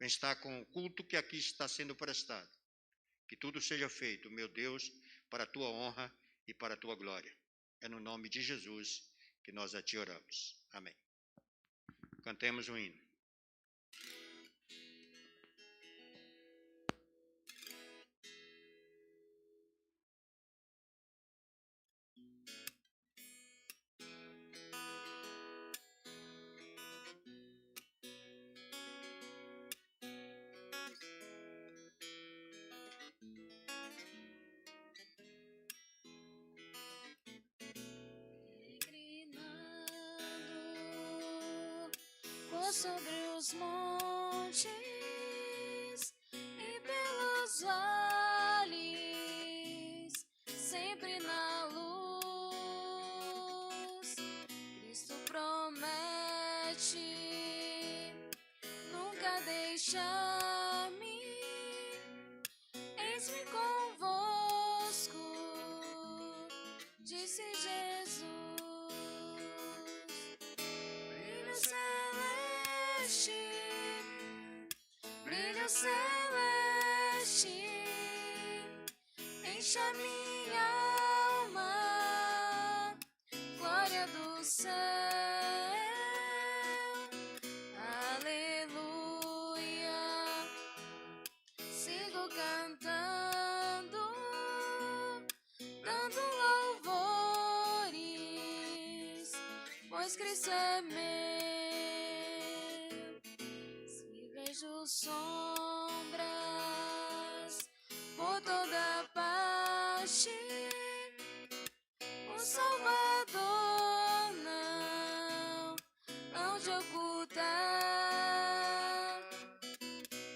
bem-estar com o culto que aqui está sendo prestado. Que tudo seja feito, meu Deus, para a tua honra e para a tua glória. É no nome de Jesus que nós a ti oramos. Amém. Cantemos um hino. Sobre os montes e pelos vales, sempre na luz, Cristo promete nunca deixar-me. Eis-me convosco, disse Jesus. Brilho celeste, enche a minha alma, glória do céu, aleluia. Sigo cantando, dando louvores, pois Cristo é meu. Vejo sombras por toda parte, o Salvador não de ocultar,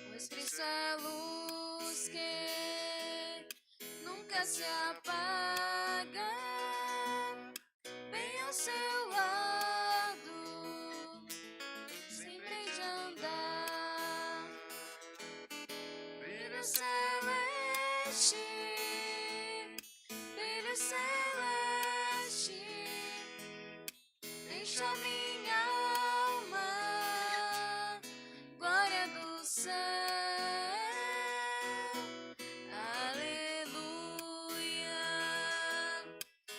pois Cristo é luz que nunca se apaga, bem ao seu lado, sempre hei de andar. Brilho celeste, enche a minha alma, glória do céu, aleluia.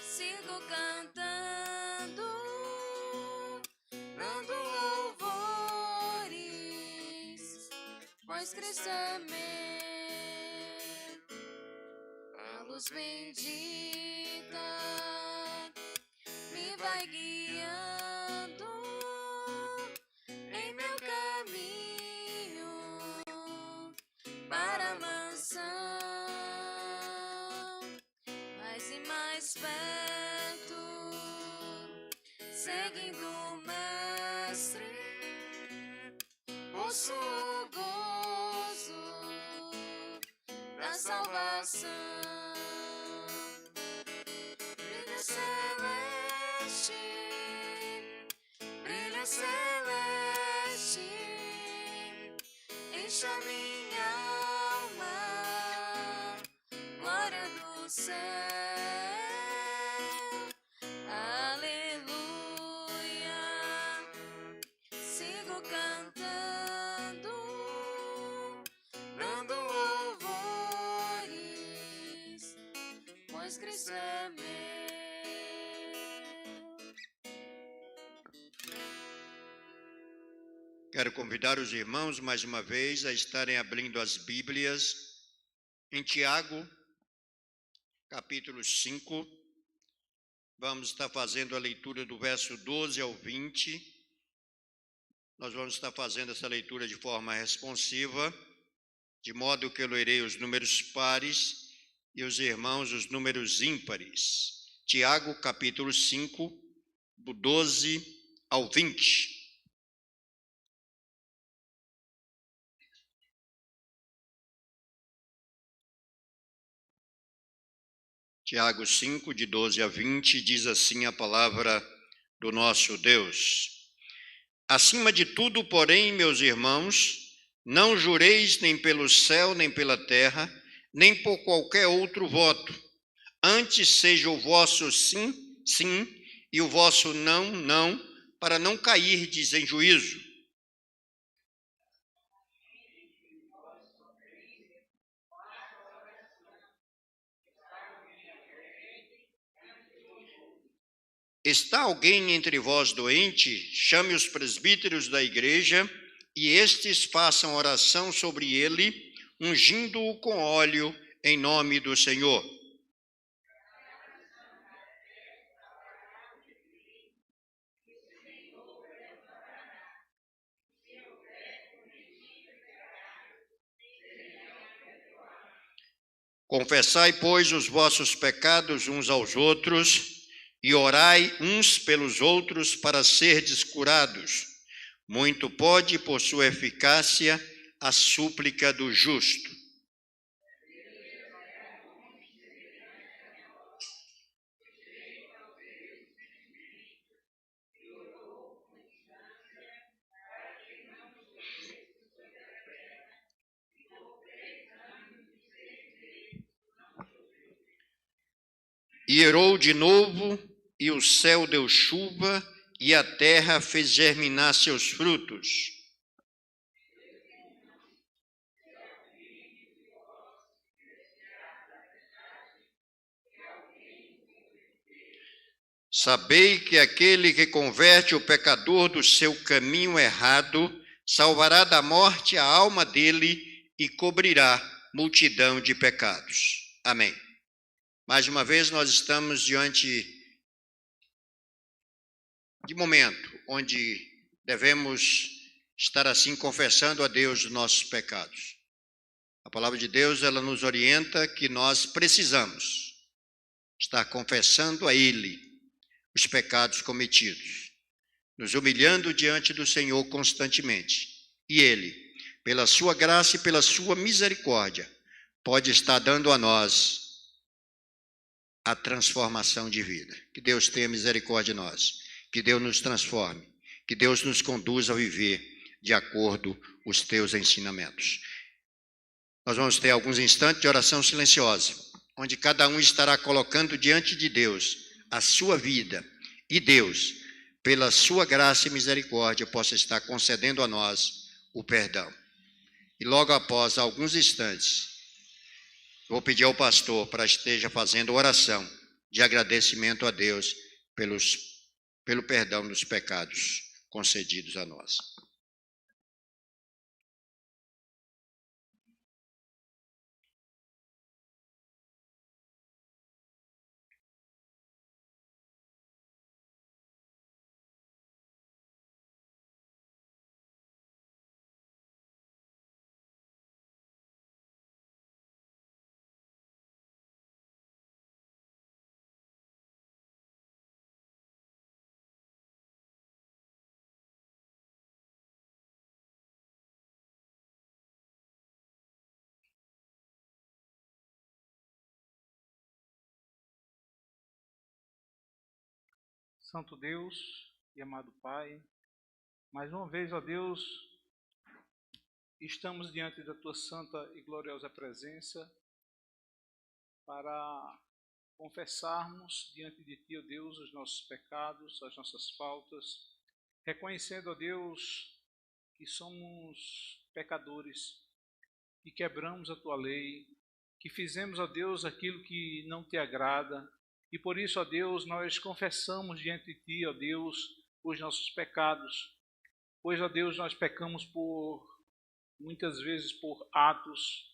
Sigo cantando, dando louvores, pois Cristo é meu. Luz bendita me vai guiando em meu caminho para a mansão, mais e mais perto, seguindo o Mestre, possuo o gozo da salvação. Brilho celeste, enche a minha alma, glória do céu, aleluia. Sigo cantando, dando louvores, pois Cristo é meu. Quero convidar os irmãos, mais uma vez, a estarem abrindo as Bíblias em Tiago, capítulo 5. Vamos estar fazendo a leitura do verso 12 ao 20. Nós vamos estar fazendo essa leitura de forma responsiva, de modo que eu lerei os números pares e os irmãos os números ímpares. Tiago, capítulo 5, do 12 ao 20. Tiago 5, de 12 a 20, diz assim a palavra do nosso Deus. Acima de tudo, porém, meus irmãos, não jureis nem pelo céu, nem pela terra, nem por qualquer outro voto. Antes seja o vosso sim, sim, e o vosso não, não, para não cairdes em juízo. Está alguém entre vós doente? Chame os presbíteros da igreja, e estes façam oração sobre ele, ungindo-o com óleo em nome do Senhor. Confessai, pois, os vossos pecados uns aos outros, e orai uns pelos outros para serdes curados. Muito pode, por sua eficácia, a súplica do justo. E erou de novo, e o céu deu chuva, e a terra fez germinar seus frutos. Sabei que aquele que converte o pecador do seu caminho errado, salvará da morte a alma dele e cobrirá multidão de pecados. Amém. Mais uma vez, nós estamos diante de momento onde devemos estar assim confessando a Deus os nossos pecados. A palavra de Deus, ela nos orienta que nós precisamos estar confessando a Ele os pecados cometidos, nos humilhando diante do Senhor constantemente. E Ele, pela sua graça e pela sua misericórdia, pode estar dando a nós a transformação de vida. Que Deus tenha misericórdia de nós, que Deus nos transforme, que Deus nos conduza a viver de acordo com os teus ensinamentos. Nós vamos ter alguns instantes de oração silenciosa, onde cada um estará colocando diante de Deus a sua vida, e Deus, pela sua graça e misericórdia, possa estar concedendo a nós o perdão. E logo após alguns instantes, vou pedir ao pastor para esteja fazendo oração de agradecimento a Deus pelo perdão dos pecados concedidos a nós. Santo Deus e amado Pai, mais uma vez, ó Deus, estamos diante da Tua santa e gloriosa presença para confessarmos diante de Ti, ó Deus, os nossos pecados, as nossas faltas, reconhecendo, ó Deus, que somos pecadores, que quebramos a Tua lei, que fizemos, ó Deus, aquilo que não Te agrada. E por isso, ó Deus, nós confessamos diante de Ti, ó Deus, os nossos pecados. Pois, ó Deus, nós pecamos muitas vezes por atos,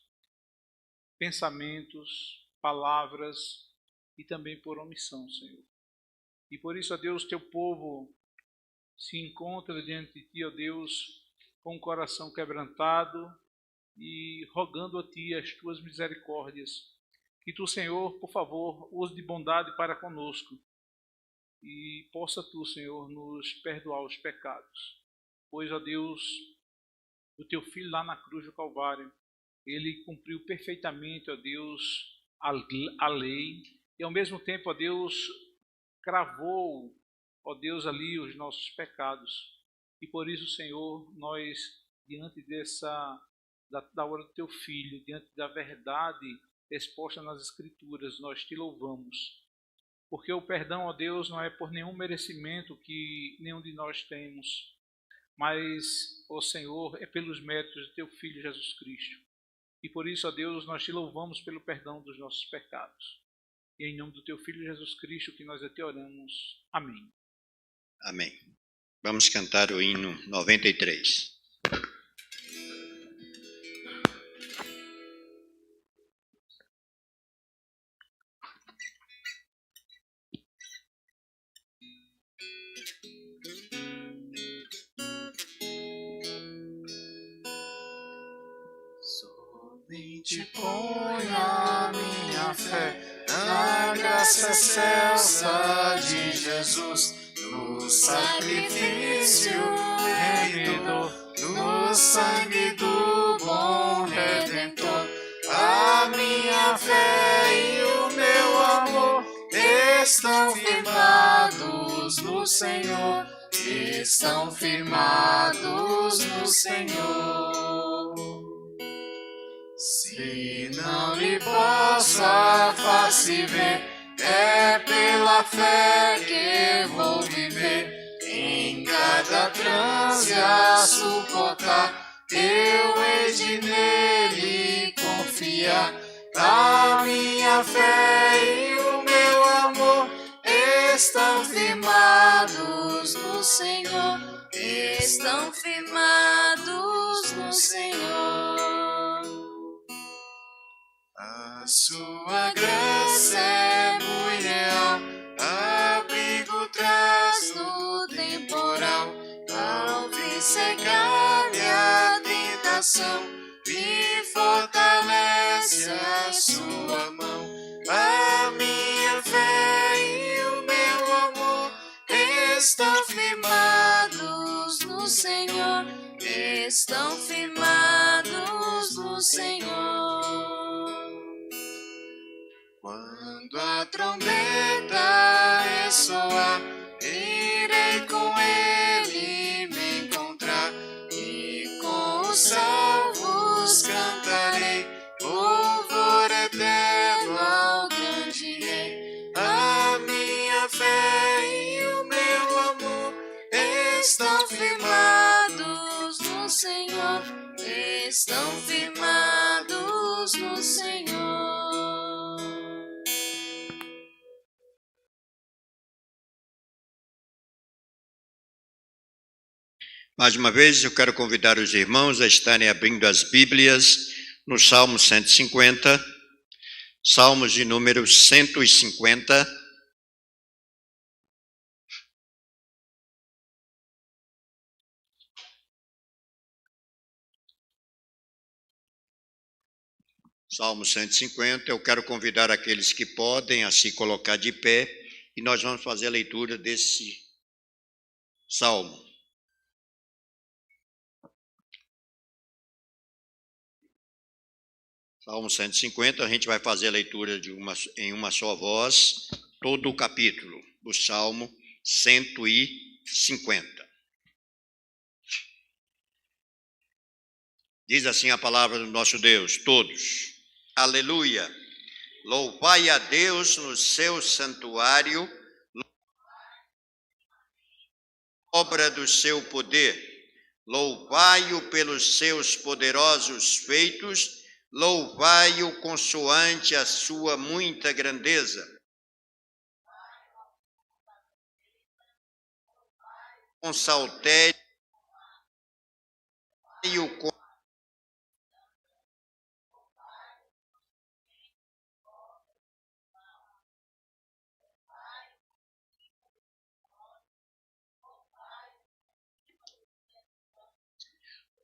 pensamentos, palavras e também por omissão, Senhor. E por isso, ó Deus, Teu povo se encontra diante de Ti, ó Deus, com o coração quebrantado e rogando a Ti as Tuas misericórdias. Que Tu, Senhor, por favor, use de bondade para conosco e possa Tu, Senhor, nos perdoar os pecados. Pois, ó Deus, o Teu Filho lá na cruz do Calvário, Ele cumpriu perfeitamente, ó Deus, a lei e ao mesmo tempo, ó Deus, cravou, ó Deus, ali os nossos pecados. E por isso, Senhor, nós, diante da hora do Teu Filho, diante da verdade exposta nas Escrituras, nós Te louvamos. Porque o perdão, ó Deus, não é por nenhum merecimento que nenhum de nós temos, mas, ó Senhor, é pelos méritos de Teu Filho Jesus Cristo. E por isso, ó Deus, nós Te louvamos pelo perdão dos nossos pecados. E em nome do teu Filho Jesus Cristo que nós até oramos. Amém. Amém. Vamos cantar o hino 93. Somente ponho a minha fé na graça excelsa de Jesus, no sacrifício remidor, no sangue do bom Redentor. A minha fé e o meu amor estão firmados no Senhor, estão firmados no Senhor. Se não lhe posso a face ver, é pela fé que vou viver. Em cada transe a suportar, eu hei de nele confiar. A minha fé e o meu amor estão firmados no Senhor, estão firmados no Senhor. A sua graça é muito real, abrigo traz no temporal, ao vir cegar minha tentação, me fortalece a sua mão. A minha fé e o meu amor estão firmados no Senhor, estão firmados no Senhor. Quando a trombeta ressoar, irei com ele me encontrar, e com os salvos cantarei louvor eterno ao grande Rei. A minha fé e o meu amor estão firmados no Senhor, estão firmados no Senhor. Mais uma vez, eu quero convidar os irmãos a estarem abrindo as Bíblias no Salmo 150, Salmos de número 150. Salmo 150, eu quero convidar aqueles que podem a se colocar de pé e nós vamos fazer a leitura desse salmo. Salmo 150, a gente vai fazer a leitura em uma só voz, todo o capítulo do Salmo 150. Diz assim a palavra do nosso Deus, todos. Aleluia! Louvai a Deus no seu santuário, obra do seu poder. Louvai-o pelos seus poderosos feitos, louvai-o consoante a sua muita grandeza. Com saltério e o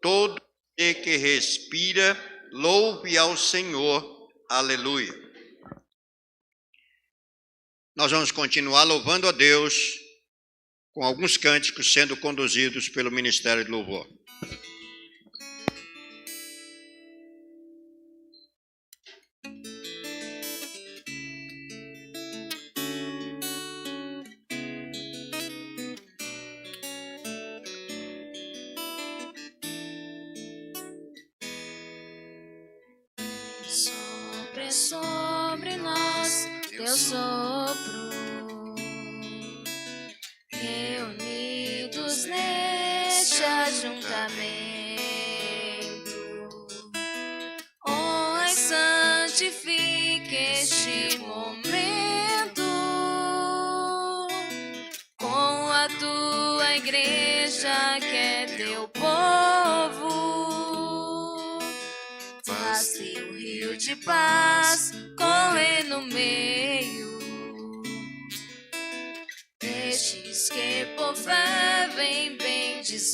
todo ser que respira, louve ao Senhor. Aleluia. Nós vamos continuar louvando a Deus com alguns cânticos sendo conduzidos pelo Ministério de Louvor. Sopra sobre nós teu sopro, reunidos neste ajuntamento, honra e santifique este momento.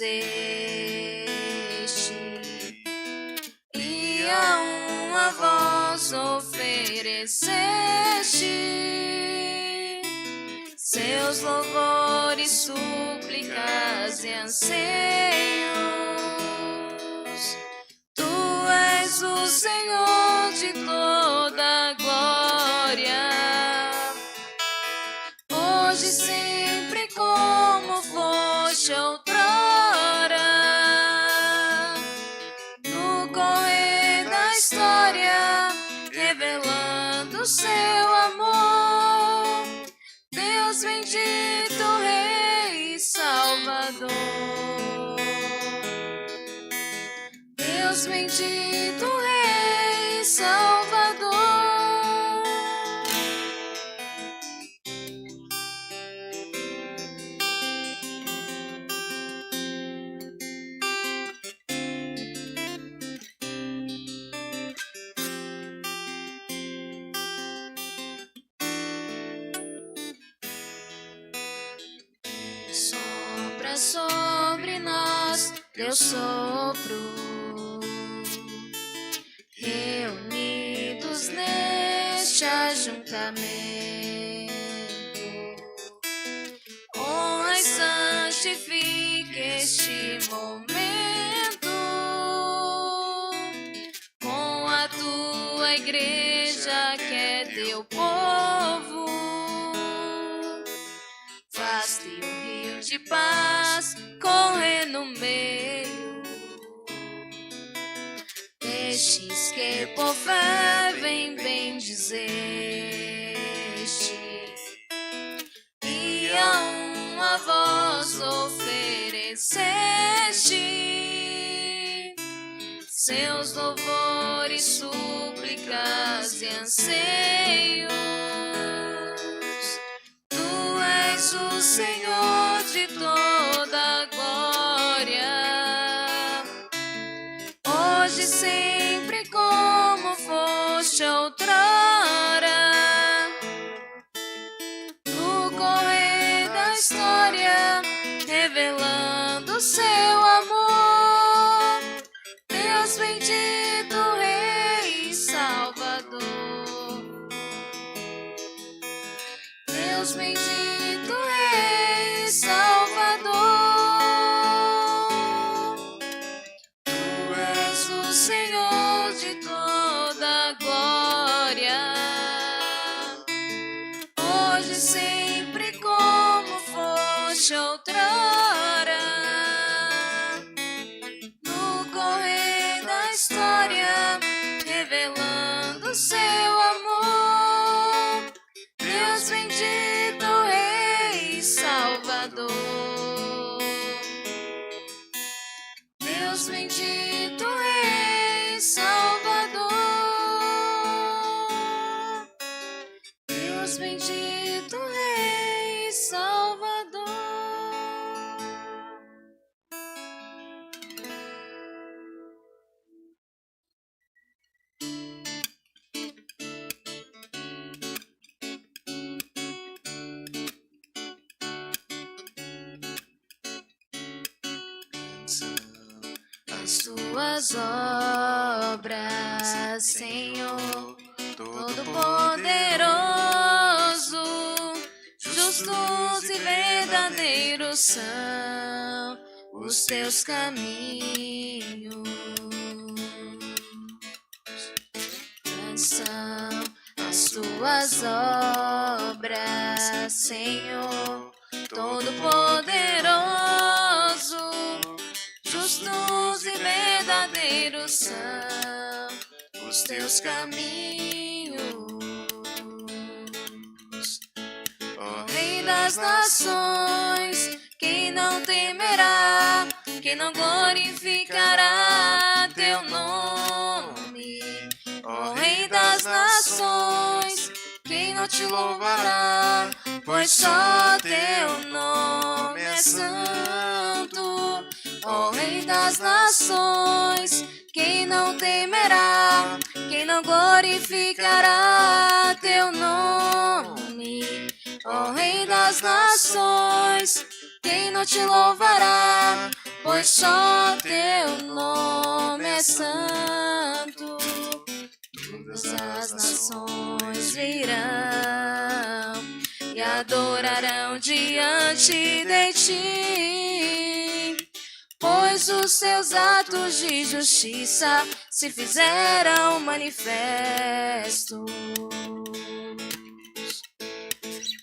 e a uma voz ofereceste seus louvores, súplicas e anseios. Tu és o Senhor de toda glória, hoje e sempre como foste outrora, no correr da história, revelando seu amor. Deus bendito, Rei e Salvador. Deus bendito, Rei e Salvador. Sopra sobre nós teu sopro, reunidos neste ajuntamento, honra e santifique este momento com a tua igreja que é teu povo. Faz-te um rio de paz correr no meio destes que por fé vem bendizeste, e a uma voz ofereceste seus louvores, súplicas e anseios. Tu és o Senhor de toda glória, hoje e sempre como foste outrora, no correr da história, revelando seu amor. Deus bendito, Rei e Salvador. Deus bendito, Rei e Salvador. Tu és o Senhor de toda glória, hoje e sempre como foste outrora, no correr da história, revelando seu amor. Deus bendito, Rei e Salvador. Deus bendito, Rei e Salvador. Deus bendito, Rei e Salvador. As tuas obras, Senhor, Todo-Poderoso, justos e verdadeiros são os teus caminhos. São as tuas obras, Senhor, Todo-Poderoso, justos e verdadeiros são os teus caminhos. Ó Rei das nações, quem não temerá, quem não glorificará teu nome? Ó Rei das nações, quem não te louvará, pois só teu nome é santo. Ó Rei das nações, quem não temerá, quem não glorificará teu nome? Ó Rei das nações, quem não te louvará, pois só teu nome é santo. Todas as nações virão e adorarão diante de ti, pois os seus atos de justiça se fizeram manifestos.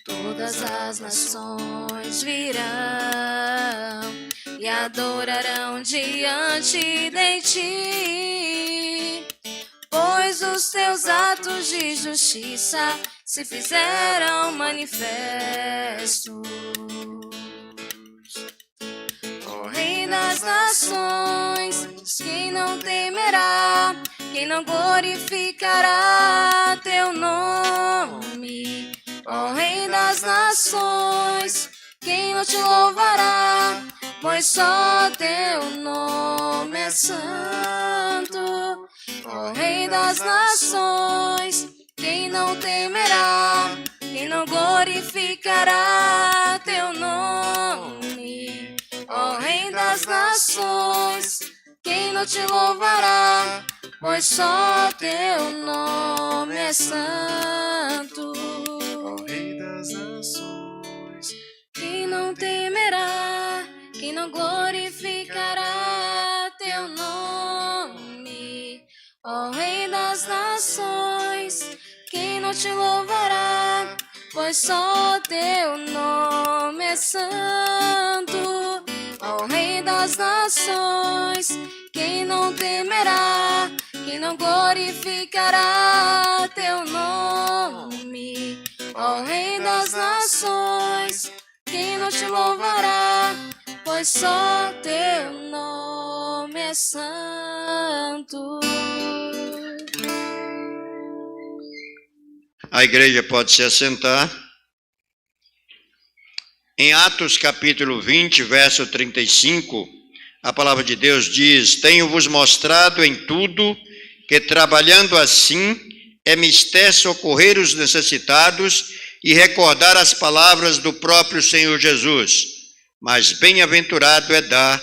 Todas as nações virão e adorarão diante de ti, pois os teus atos de justiça se fizeram manifestos. Ó Rei das nações, quem não temerá, quem não glorificará teu nome? Ó Rei das nações, quem não te louvará, pois só teu nome é santo. Ó Rei das nações, quem não temerá, quem não glorificará teu nome? Ó Rei das nações, quem não te louvará, pois só teu nome é santo. Ó Rei das nações, Quem não temerá, quem não glorificará teu nome? Ó Rei das nações, quem não te louvará, pois só teu nome é santo. Ó Rei das nações, quem não temerá, quem não glorificará teu nome? Ó Rei das nações, quem não te louvará, pois só teu nome é santo. A igreja pode se assentar. Em Atos capítulo 20, verso 35, a palavra de Deus diz: tenho-vos mostrado em tudo que, trabalhando assim, é mister socorrer os necessitados e recordar as palavras do próprio Senhor Jesus. Mas bem-aventurado é dar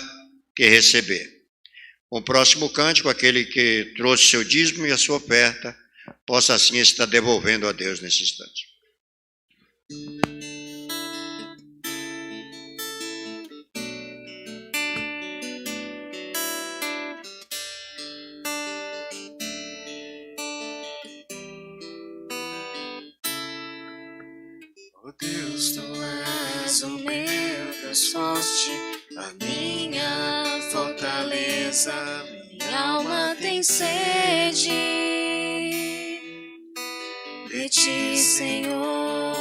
que receber. O próximo cântico, aquele que trouxe seu dízimo e a sua oferta, possa assim estar devolvendo a Deus nesse instante. ó Deus, Tu és o meu Deus forte, a minha fortaleza, minha alma tem sede de ti, Senhor,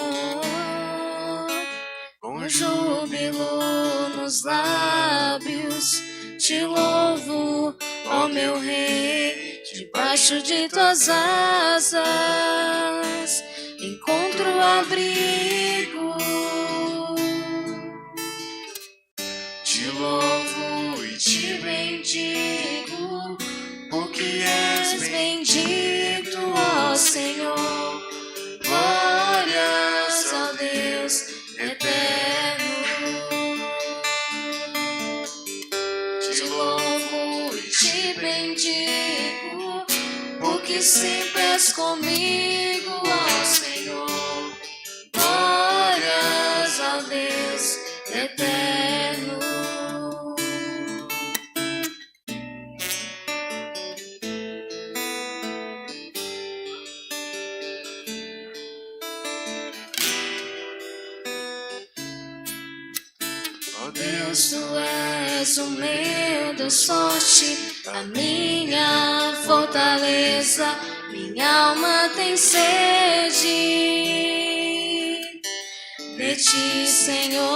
com júbilo nos lábios, te louvo, ó meu Rei, debaixo de tuas asas encontro abrigo. te louvo e te bendigo, porque és Bendito, ó Senhor, glórias ao Deus eterno. Te louvo e te bendigo, porque sempre és comigo, ó Senhor, glórias ao Deus eterno. ó Deus, Tu és o meu Deus forte, a minha fortaleza, minha alma tem sede de ti, Senhor,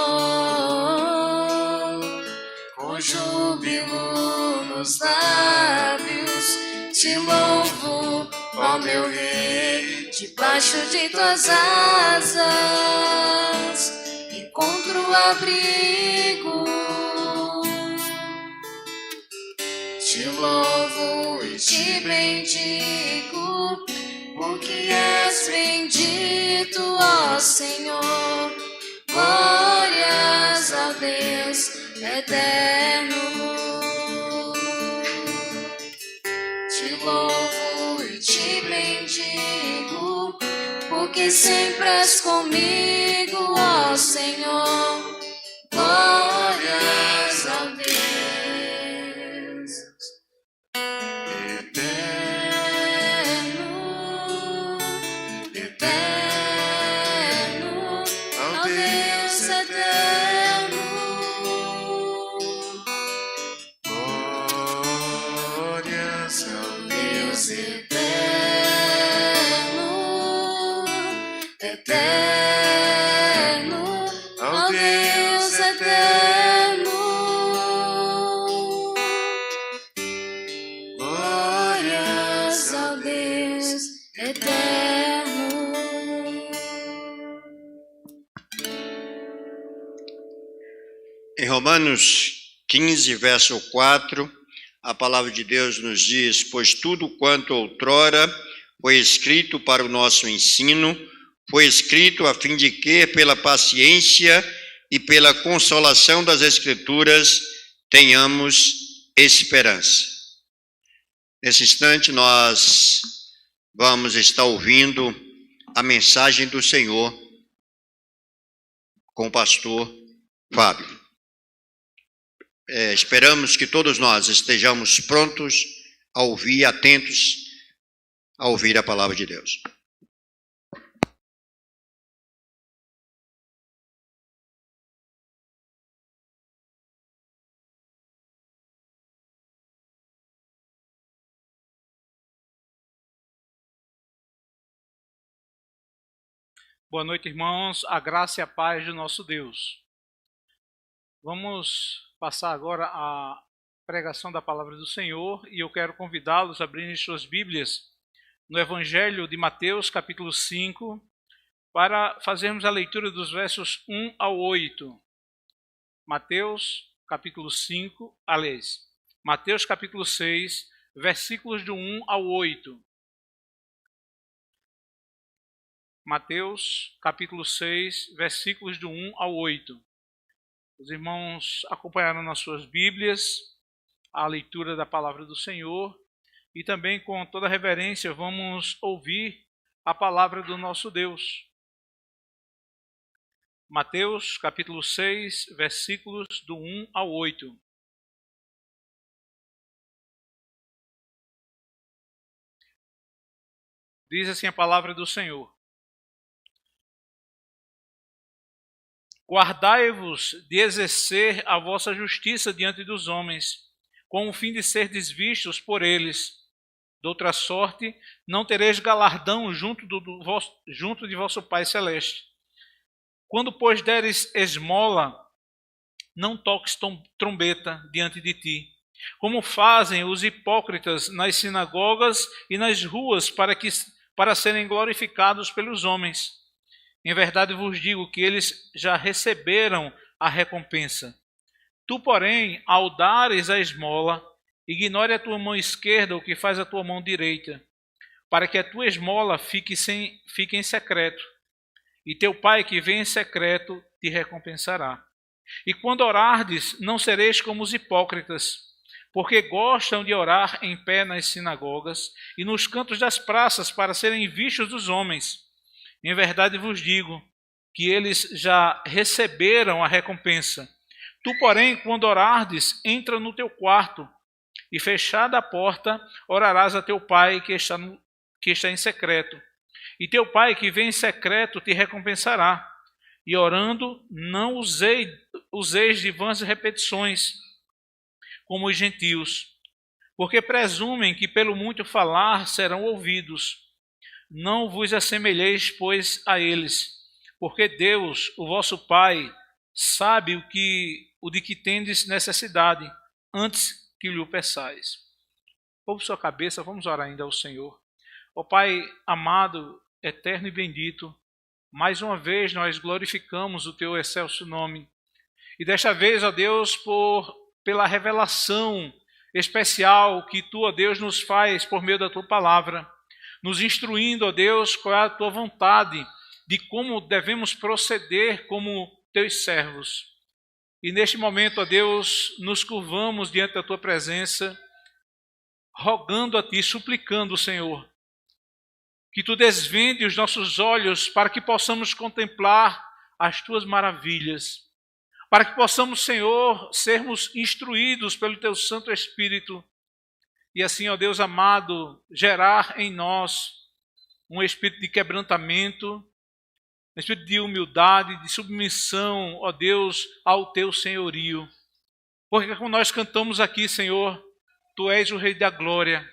com júbilo nos lábios, te louvo, ó meu Rei, debaixo de tuas asas encontro abrigo. Te louvo e te bendigo, porque és bendito, ó Senhor, glórias ao Deus eterno. Te louvo e te bendigo, porque sempre és comigo, ó Senhor. Glórias a Deus. Eterno, eterno, ó Deus eterno. Glórias ao Deus eterno, eterno, ó Deus eterno. Glórias ao Deus eterno. Em Romanos 15, verso 4, a palavra de Deus nos diz: pois tudo quanto outrora foi escrito para o nosso ensino, foi escrito a fim de que, pela paciência e pela consolação das Escrituras, tenhamos esperança. Nesse instante, nós vamos estar ouvindo a mensagem do Senhor com o pastor Fábio. Esperamos que todos nós estejamos prontos a ouvir, atentos a ouvir a palavra de Deus. Boa noite, irmãos. A graça e a paz do nosso Deus. Vamos passar agora a pregação da palavra do Senhor e eu quero convidá-los a abrirem suas Bíblias no Evangelho de Mateus, capítulo 5, para fazermos a leitura dos versos 1 ao 8. Mateus, capítulo 5, aliás, Mateus, capítulo 6, versículos do 1 ao 8. Mateus, capítulo 6, versículos do 1 ao 8. Os irmãos acompanharam nas suas Bíblias a leitura da palavra do Senhor e também com toda reverência vamos ouvir a palavra do nosso Deus. Mateus, capítulo 6, versículos do 1 ao 8. Diz assim a palavra do Senhor: guardai-vos de exercer a vossa justiça diante dos homens, com o fim de serdes vistos por eles. De outra sorte, não tereis galardão junto de vosso Pai Celeste. Quando, pois, deres esmola, não toques trombeta diante de ti, como fazem os hipócritas nas sinagogas e nas ruas, para serem glorificados pelos homens. Em verdade vos digo que eles já receberam a recompensa. Tu, porém, ao dares a esmola, ignore a tua mão esquerda o que faz a tua mão direita, para que a tua esmola fique em secreto, e teu Pai que vem em secreto te recompensará. E quando orardes, não sereis como os hipócritas, porque gostam de orar em pé nas sinagogas e nos cantos das praças para serem vistos dos homens. Em verdade vos digo que eles já receberam a recompensa. Tu, porém, quando orardes, entra no teu quarto e, fechada a porta, orarás a teu Pai que está em secreto. E teu Pai que vem em secreto te recompensará. E orando, não useis de vãs repetições, como os gentios, porque presumem que pelo muito falar serão ouvidos. Não vos assemelheis, pois, a eles, porque Deus, o vosso Pai, sabe o de que tendes necessidade, antes que lhe o peçais. Ouve sua cabeça, vamos orar ainda ao Senhor. Ó Pai amado, eterno e bendito, mais uma vez nós glorificamos o teu excelso nome. E desta vez, ó Deus, pela revelação especial que tu, ó Deus, nos faz por meio da tua palavra, nos instruindo, ó Deus, qual é a tua vontade, de como devemos proceder como teus servos. E neste momento, ó Deus, nos curvamos diante da Tua presença, rogando a Ti, suplicando, Senhor, que Tu desvende os nossos olhos para que possamos contemplar as Tuas maravilhas, para que possamos, Senhor, sermos instruídos pelo Teu Santo Espírito e assim, ó Deus amado, gerar em nós um espírito de quebrantamento, um espírito de humildade, de submissão, ó Deus, ao Teu senhorio. Porque como nós cantamos aqui, Senhor, Tu és o Rei da Glória,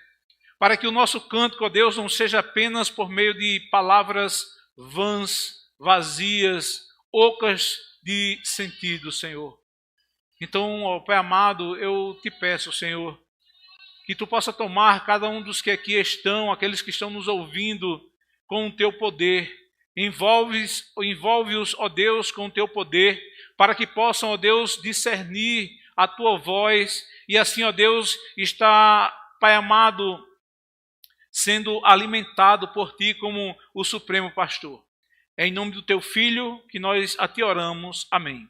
para que o nosso cântico, ó Deus, não seja apenas por meio de palavras vãs, vazias, ocas de sentido, Senhor. Então, ó Pai amado, eu te peço, Senhor, que Tu possa tomar cada um dos que aqui estão, aqueles que estão nos ouvindo, com o Teu poder. Envolve-os, ó Deus, com o Teu poder, para que possam, ó Deus, discernir a Tua voz e assim, ó Deus, estar, Pai amado, sendo alimentado por Ti como o Supremo Pastor. É em nome do Teu Filho que nós a Ti oramos. Amém.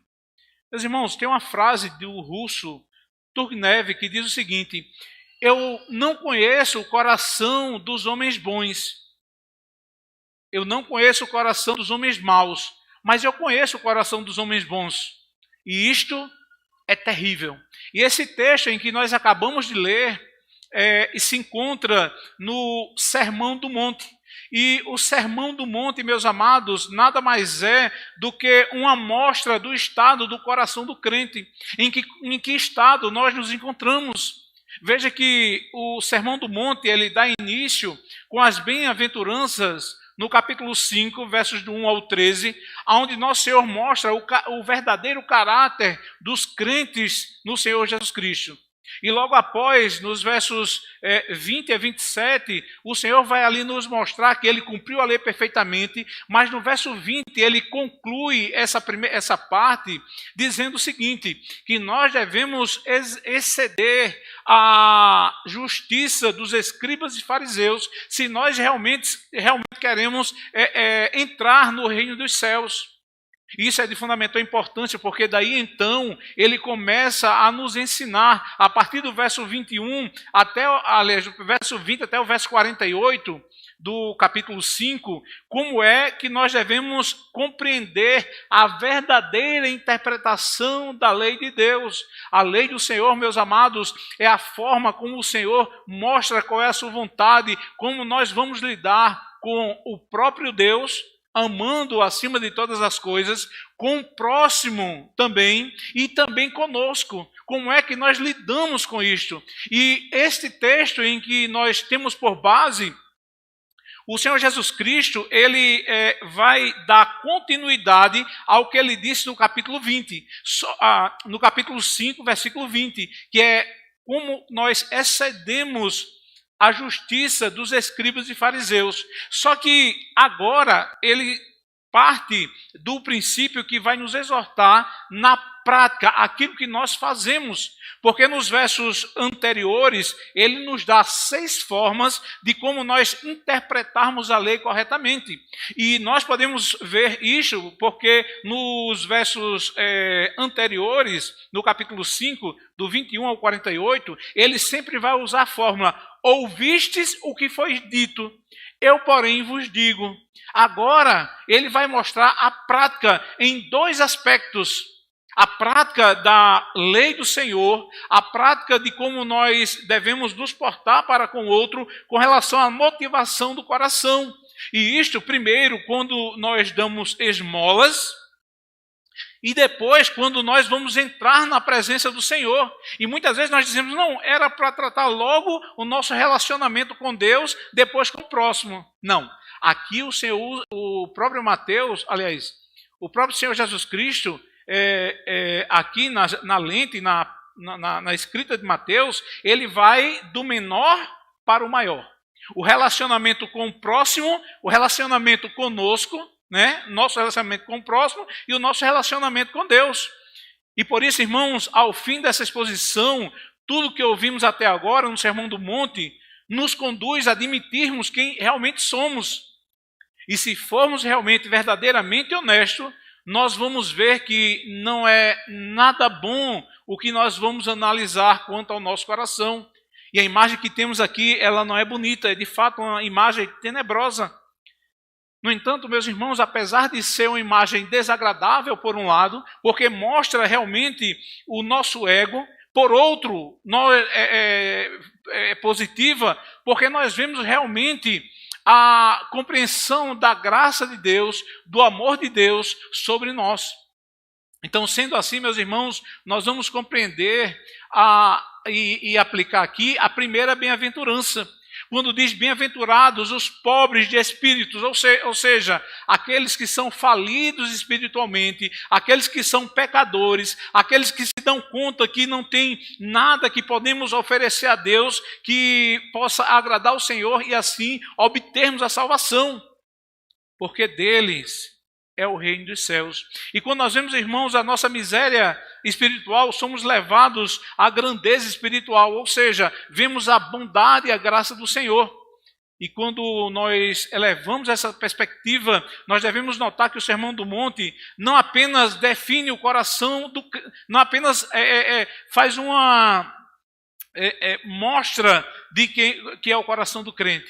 Meus irmãos, tem uma frase do russo Turgenev que diz o seguinte: eu não conheço o coração dos homens bons, eu não conheço o coração dos homens maus, mas eu conheço o coração dos homens bons. E isto é terrível. E esse texto em que nós acabamos de ler se encontra no Sermão do Monte. E o Sermão do Monte, meus amados, nada mais é do que uma amostra do estado do coração do crente, em que estado nós nos encontramos. Veja que o Sermão do Monte, ele dá início com as bem-aventuranças no capítulo 5, versos do 1 ao 13, onde nosso Senhor mostra o verdadeiro caráter dos crentes no Senhor Jesus Cristo. E logo após, nos versos 20 a 27, o Senhor vai ali nos mostrar que Ele cumpriu a lei perfeitamente, mas no verso 20 Ele conclui essa parte dizendo o seguinte, que nós devemos exceder a justiça dos escribas e fariseus se nós realmente queremos entrar no reino dos céus. Isso é de fundamental importância, porque daí então ele começa a nos ensinar, a partir do verso 21, do verso 20 até o verso 48 do capítulo 5, como é que nós devemos compreender a verdadeira interpretação da lei de Deus. A lei do Senhor, meus amados, é a forma como o Senhor mostra qual é a sua vontade, como nós vamos lidar com o próprio Deus, amando acima de todas as coisas, com o próximo também, e também conosco. Como é que nós lidamos com isto? E este texto em que nós temos por base, o Senhor Jesus Cristo, ele vai dar continuidade ao que ele disse no capítulo 20, no capítulo 5, versículo 20, que é como nós excedemos a justiça dos escribas e fariseus. Só que agora ele parte do princípio que vai nos exortar na prática, aquilo que nós fazemos. Porque nos versos anteriores, ele nos dá 6 formas de como nós interpretarmos a lei corretamente. E nós podemos ver isso porque nos versos anteriores, no capítulo 5, do 21 ao 48, ele sempre vai usar a fórmula: ouvistes o que foi dito, eu, porém, vos digo. Agora, ele vai mostrar a prática em 2 aspectos. A prática da lei do Senhor, a prática de como nós devemos nos portar para com o outro com relação à motivação do coração. E isto, primeiro, quando nós damos esmolas, e depois, quando nós vamos entrar na presença do Senhor. E muitas vezes nós dizemos, não, era para tratar logo o nosso relacionamento com Deus, depois com o próximo. Não. Aqui o próprio Mateus, aliás, o próprio Senhor Jesus Cristo, aqui na lente, na escrita de Mateus, ele vai do menor para o maior. O relacionamento com o próximo, o relacionamento conosco, né? Nosso relacionamento com o próximo e o nosso relacionamento com Deus. E por isso, irmãos, ao fim dessa exposição, tudo que ouvimos até agora no Sermão do Monte nos conduz a admitirmos quem realmente somos. E se formos realmente, verdadeiramente honestos, nós vamos ver que não é nada bom o que nós vamos analisar quanto ao nosso coração. E a imagem que temos aqui, ela não é bonita, é de fato uma imagem tenebrosa. No entanto, meus irmãos, apesar de ser uma imagem desagradável por um lado, porque mostra realmente o nosso ego, por outro, é positiva, porque nós vemos realmente a compreensão da graça de Deus, do amor de Deus sobre nós. Então, sendo assim, meus irmãos, nós vamos compreender e aplicar aqui a primeira bem-aventurança. Quando diz bem-aventurados os pobres de espíritos, ou seja, aqueles que são falidos espiritualmente, aqueles que são pecadores, aqueles que se dão conta que não tem nada que podemos oferecer a Deus que possa agradar o Senhor e assim obtermos a salvação, porque deles é o reino dos céus. E quando nós vemos, irmãos, a nossa miséria espiritual, somos levados à grandeza espiritual, ou seja, vemos a bondade e a graça do Senhor. E quando nós elevamos essa perspectiva, nós devemos notar que o Sermão do Monte não apenas define o coração, não apenas faz uma mostra de que é o coração do crente,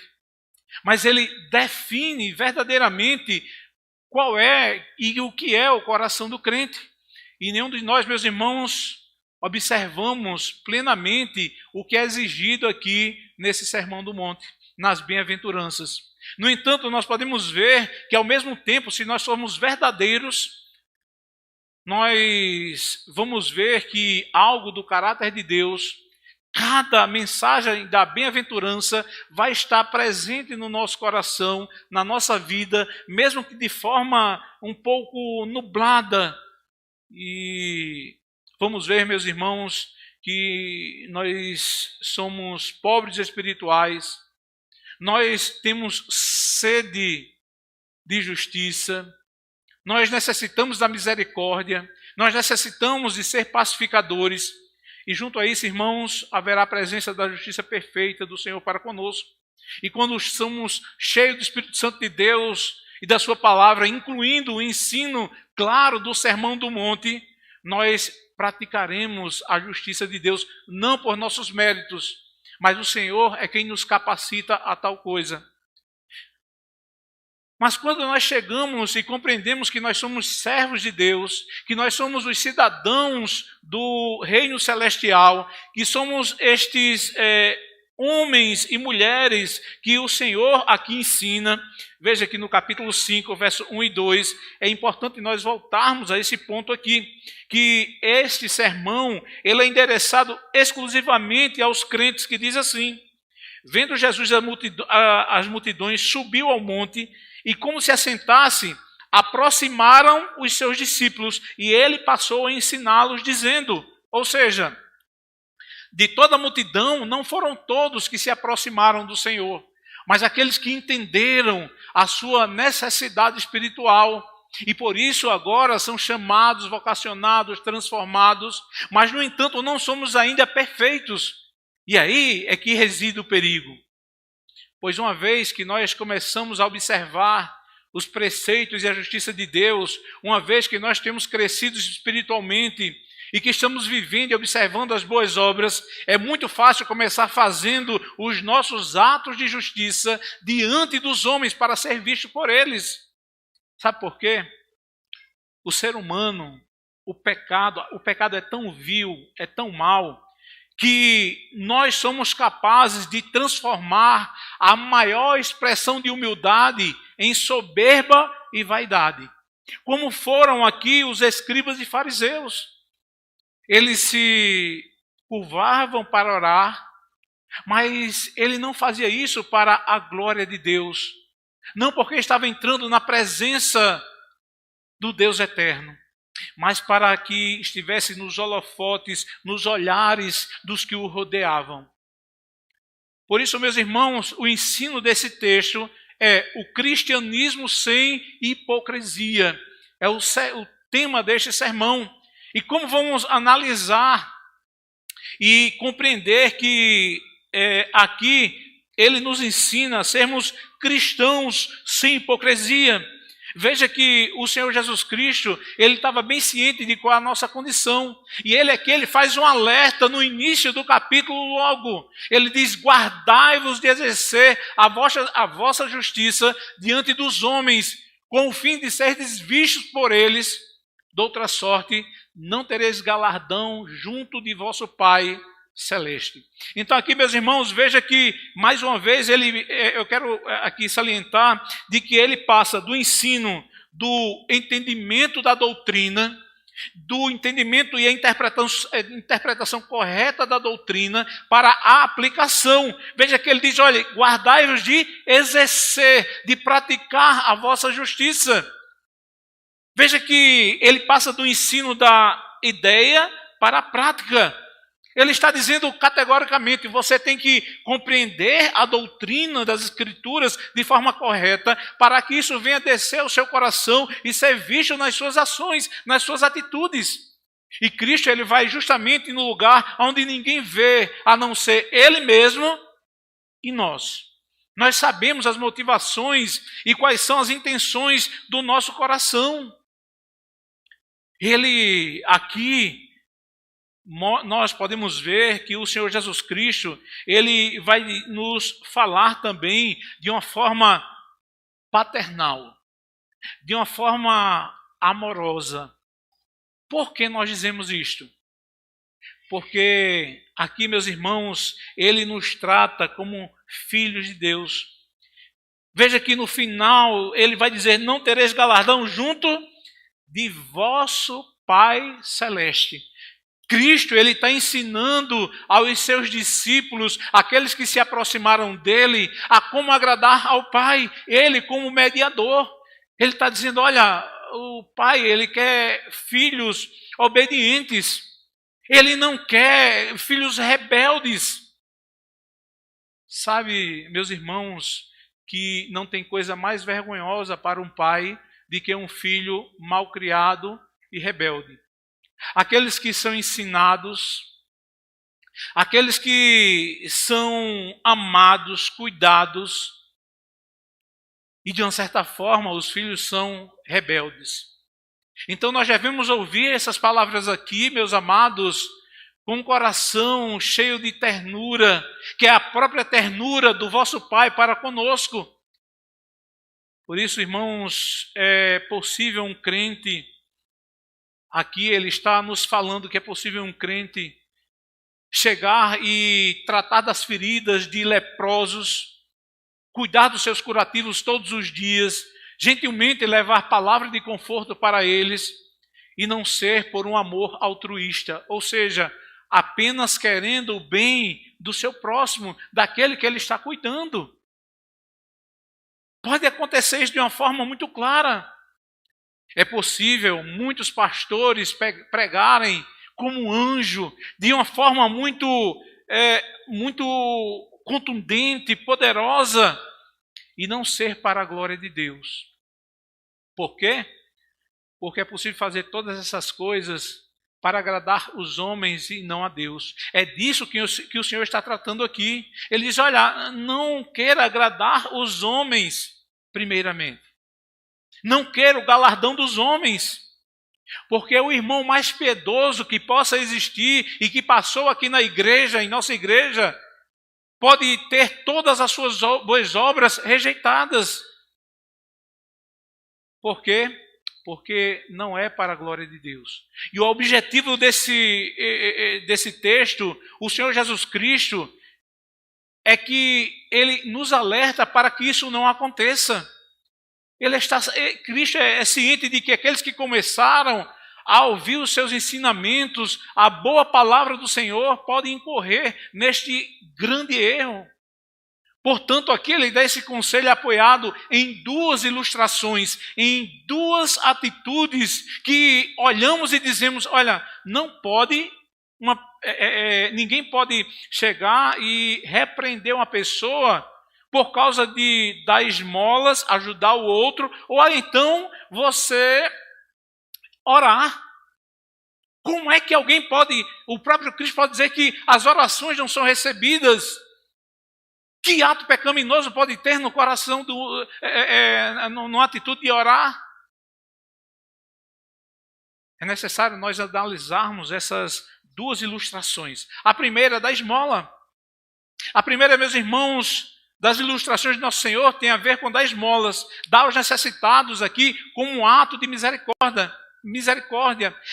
mas ele define verdadeiramente qual é e o que é o coração do crente. E nenhum de nós, meus irmãos, observamos plenamente o que é exigido aqui nesse Sermão do Monte, nas bem-aventuranças. No entanto, nós podemos ver que, ao mesmo tempo, se nós formos verdadeiros, nós vamos ver que algo do caráter de Deus, cada mensagem da bem-aventurança vai estar presente no nosso coração, na nossa vida, mesmo que de forma um pouco nublada. E vamos ver, meus irmãos, que nós somos pobres espirituais, nós temos sede de justiça, nós necessitamos da misericórdia, nós necessitamos de ser pacificadores. E junto a isso, irmãos, haverá a presença da justiça perfeita do Senhor para conosco. E quando somos cheios do Espírito Santo de Deus e da sua palavra, incluindo o ensino claro do Sermão do Monte, nós praticaremos a justiça de Deus, não por nossos méritos, mas o Senhor é quem nos capacita a tal coisa. Mas quando nós chegamos e compreendemos que nós somos servos de Deus, que nós somos os cidadãos do reino celestial, que somos estes homens e mulheres que o Senhor aqui ensina, veja que no capítulo 5, verso 1 e 2, é importante nós voltarmos a esse ponto aqui, que este sermão ele é endereçado exclusivamente aos crentes, que diz assim: vendo Jesus as multidões, subiu ao monte, e como se assentasse, aproximaram os seus discípulos, e ele passou a ensiná-los, dizendo, ou seja, de toda a multidão, não foram todos que se aproximaram do Senhor, mas aqueles que entenderam a sua necessidade espiritual, e por isso agora são chamados, vocacionados, transformados, mas no entanto não somos ainda perfeitos, e aí é que reside o perigo. Pois uma vez que nós começamos a observar os preceitos e a justiça de Deus, uma vez que nós temos crescido espiritualmente e que estamos vivendo e observando as boas obras, é muito fácil começar fazendo os nossos atos de justiça diante dos homens para ser visto por eles. Sabe por quê? O ser humano, o pecado é tão vil, é tão mau, que nós somos capazes de transformar a maior expressão de humildade em soberba e vaidade. Como foram aqui os escribas e fariseus. Eles se curvavam para orar, mas ele não fazia isso para a glória de Deus. Não porque estava entrando na presença do Deus eterno, mas para que estivesse nos holofotes, nos olhares dos que o rodeavam. Por isso, meus irmãos, o ensino desse texto é o cristianismo sem hipocrisia. É o tema deste sermão. E como vamos analisar e compreender que aqui ele nos ensina a sermos cristãos sem hipocrisia. Veja que o Senhor Jesus Cristo, ele estava bem ciente de qual é a nossa condição. E ele faz um alerta no início do capítulo logo. Ele diz, guardai-vos de exercer a vossa justiça diante dos homens, com o fim de serdes vistos por eles. De outra sorte, não tereis galardão junto de vosso Pai celeste. Então aqui, meus irmãos, veja que, mais uma vez, eu quero aqui salientar de que ele passa do ensino, do entendimento da doutrina, do entendimento e a interpretação correta da doutrina para a aplicação. Veja que ele diz, olha, guardai-vos de exercer, de praticar a vossa justiça. Veja que ele passa do ensino da ideia para a prática. Ele está dizendo categoricamente, você tem que compreender a doutrina das Escrituras de forma correta, para que isso venha descer ao seu coração e ser visto nas suas ações, nas suas atitudes. E Cristo, ele vai justamente no lugar onde ninguém vê, a não ser Ele mesmo e nós. Nós sabemos as motivações e quais são as intenções do nosso coração. Ele aqui, nós podemos ver que o Senhor Jesus Cristo, ele vai nos falar também de uma forma paternal, de uma forma amorosa. Por que nós dizemos isto? Porque aqui, meus irmãos, ele nos trata como filhos de Deus. Veja que no final ele vai dizer, não tereis galardão junto de vosso Pai celeste. Cristo, ele está ensinando aos seus discípulos, aqueles que se aproximaram dele, a como agradar ao Pai, ele como mediador. Ele está dizendo, olha, o Pai, ele quer filhos obedientes, ele não quer filhos rebeldes. Sabe, meus irmãos, que não tem coisa mais vergonhosa para um pai de que um filho mal criado e rebelde. Aqueles que são ensinados, aqueles que são amados, cuidados, e de uma certa forma os filhos são rebeldes. Então nós devemos ouvir essas palavras aqui, meus amados, com um coração cheio de ternura, que é a própria ternura do vosso Pai para conosco. Por isso, irmãos, é possível um crente, aqui ele está nos falando que é possível um crente chegar e tratar das feridas de leprosos, cuidar dos seus curativos todos os dias, gentilmente levar palavra de conforto para eles e não ser por um amor altruísta, ou seja, apenas querendo o bem do seu próximo, daquele que ele está cuidando. Pode acontecer isso de uma forma muito clara. É possível muitos pastores pregarem como um anjo, de uma forma muito contundente, poderosa, e não ser para a glória de Deus. Por quê? Porque é possível fazer todas essas coisas para agradar os homens e não a Deus. É disso que o Senhor está tratando aqui. Ele diz, olha, não queira agradar os homens primeiramente. Não queira o galardão dos homens. Porque o irmão mais piedoso que possa existir e que passou aqui na igreja, em nossa igreja, pode ter todas as suas boas obras rejeitadas. Por quê? Porque não é para a glória de Deus. E o objetivo desse texto, o Senhor Jesus Cristo, é que ele nos alerta para que isso não aconteça. Cristo é ciente de que aqueles que começaram a ouvir os seus ensinamentos, a boa palavra do Senhor, podem incorrer neste grande erro. Portanto, aqui ele dá esse conselho apoiado em duas ilustrações, em duas atitudes que olhamos e dizemos, olha, ninguém pode chegar e repreender uma pessoa por causa de dar esmolas, ajudar o outro, ou então você orar. Como é que alguém pode, o próprio Cristo pode dizer que as orações não são recebidas? Que ato pecaminoso pode ter no coração, numa atitude de orar? É necessário nós analisarmos essas duas ilustrações. A primeira da esmola. A primeira, meus irmãos, das ilustrações de Nosso Senhor tem a ver com dar esmolas, dar aos necessitados aqui como um ato de misericórdia.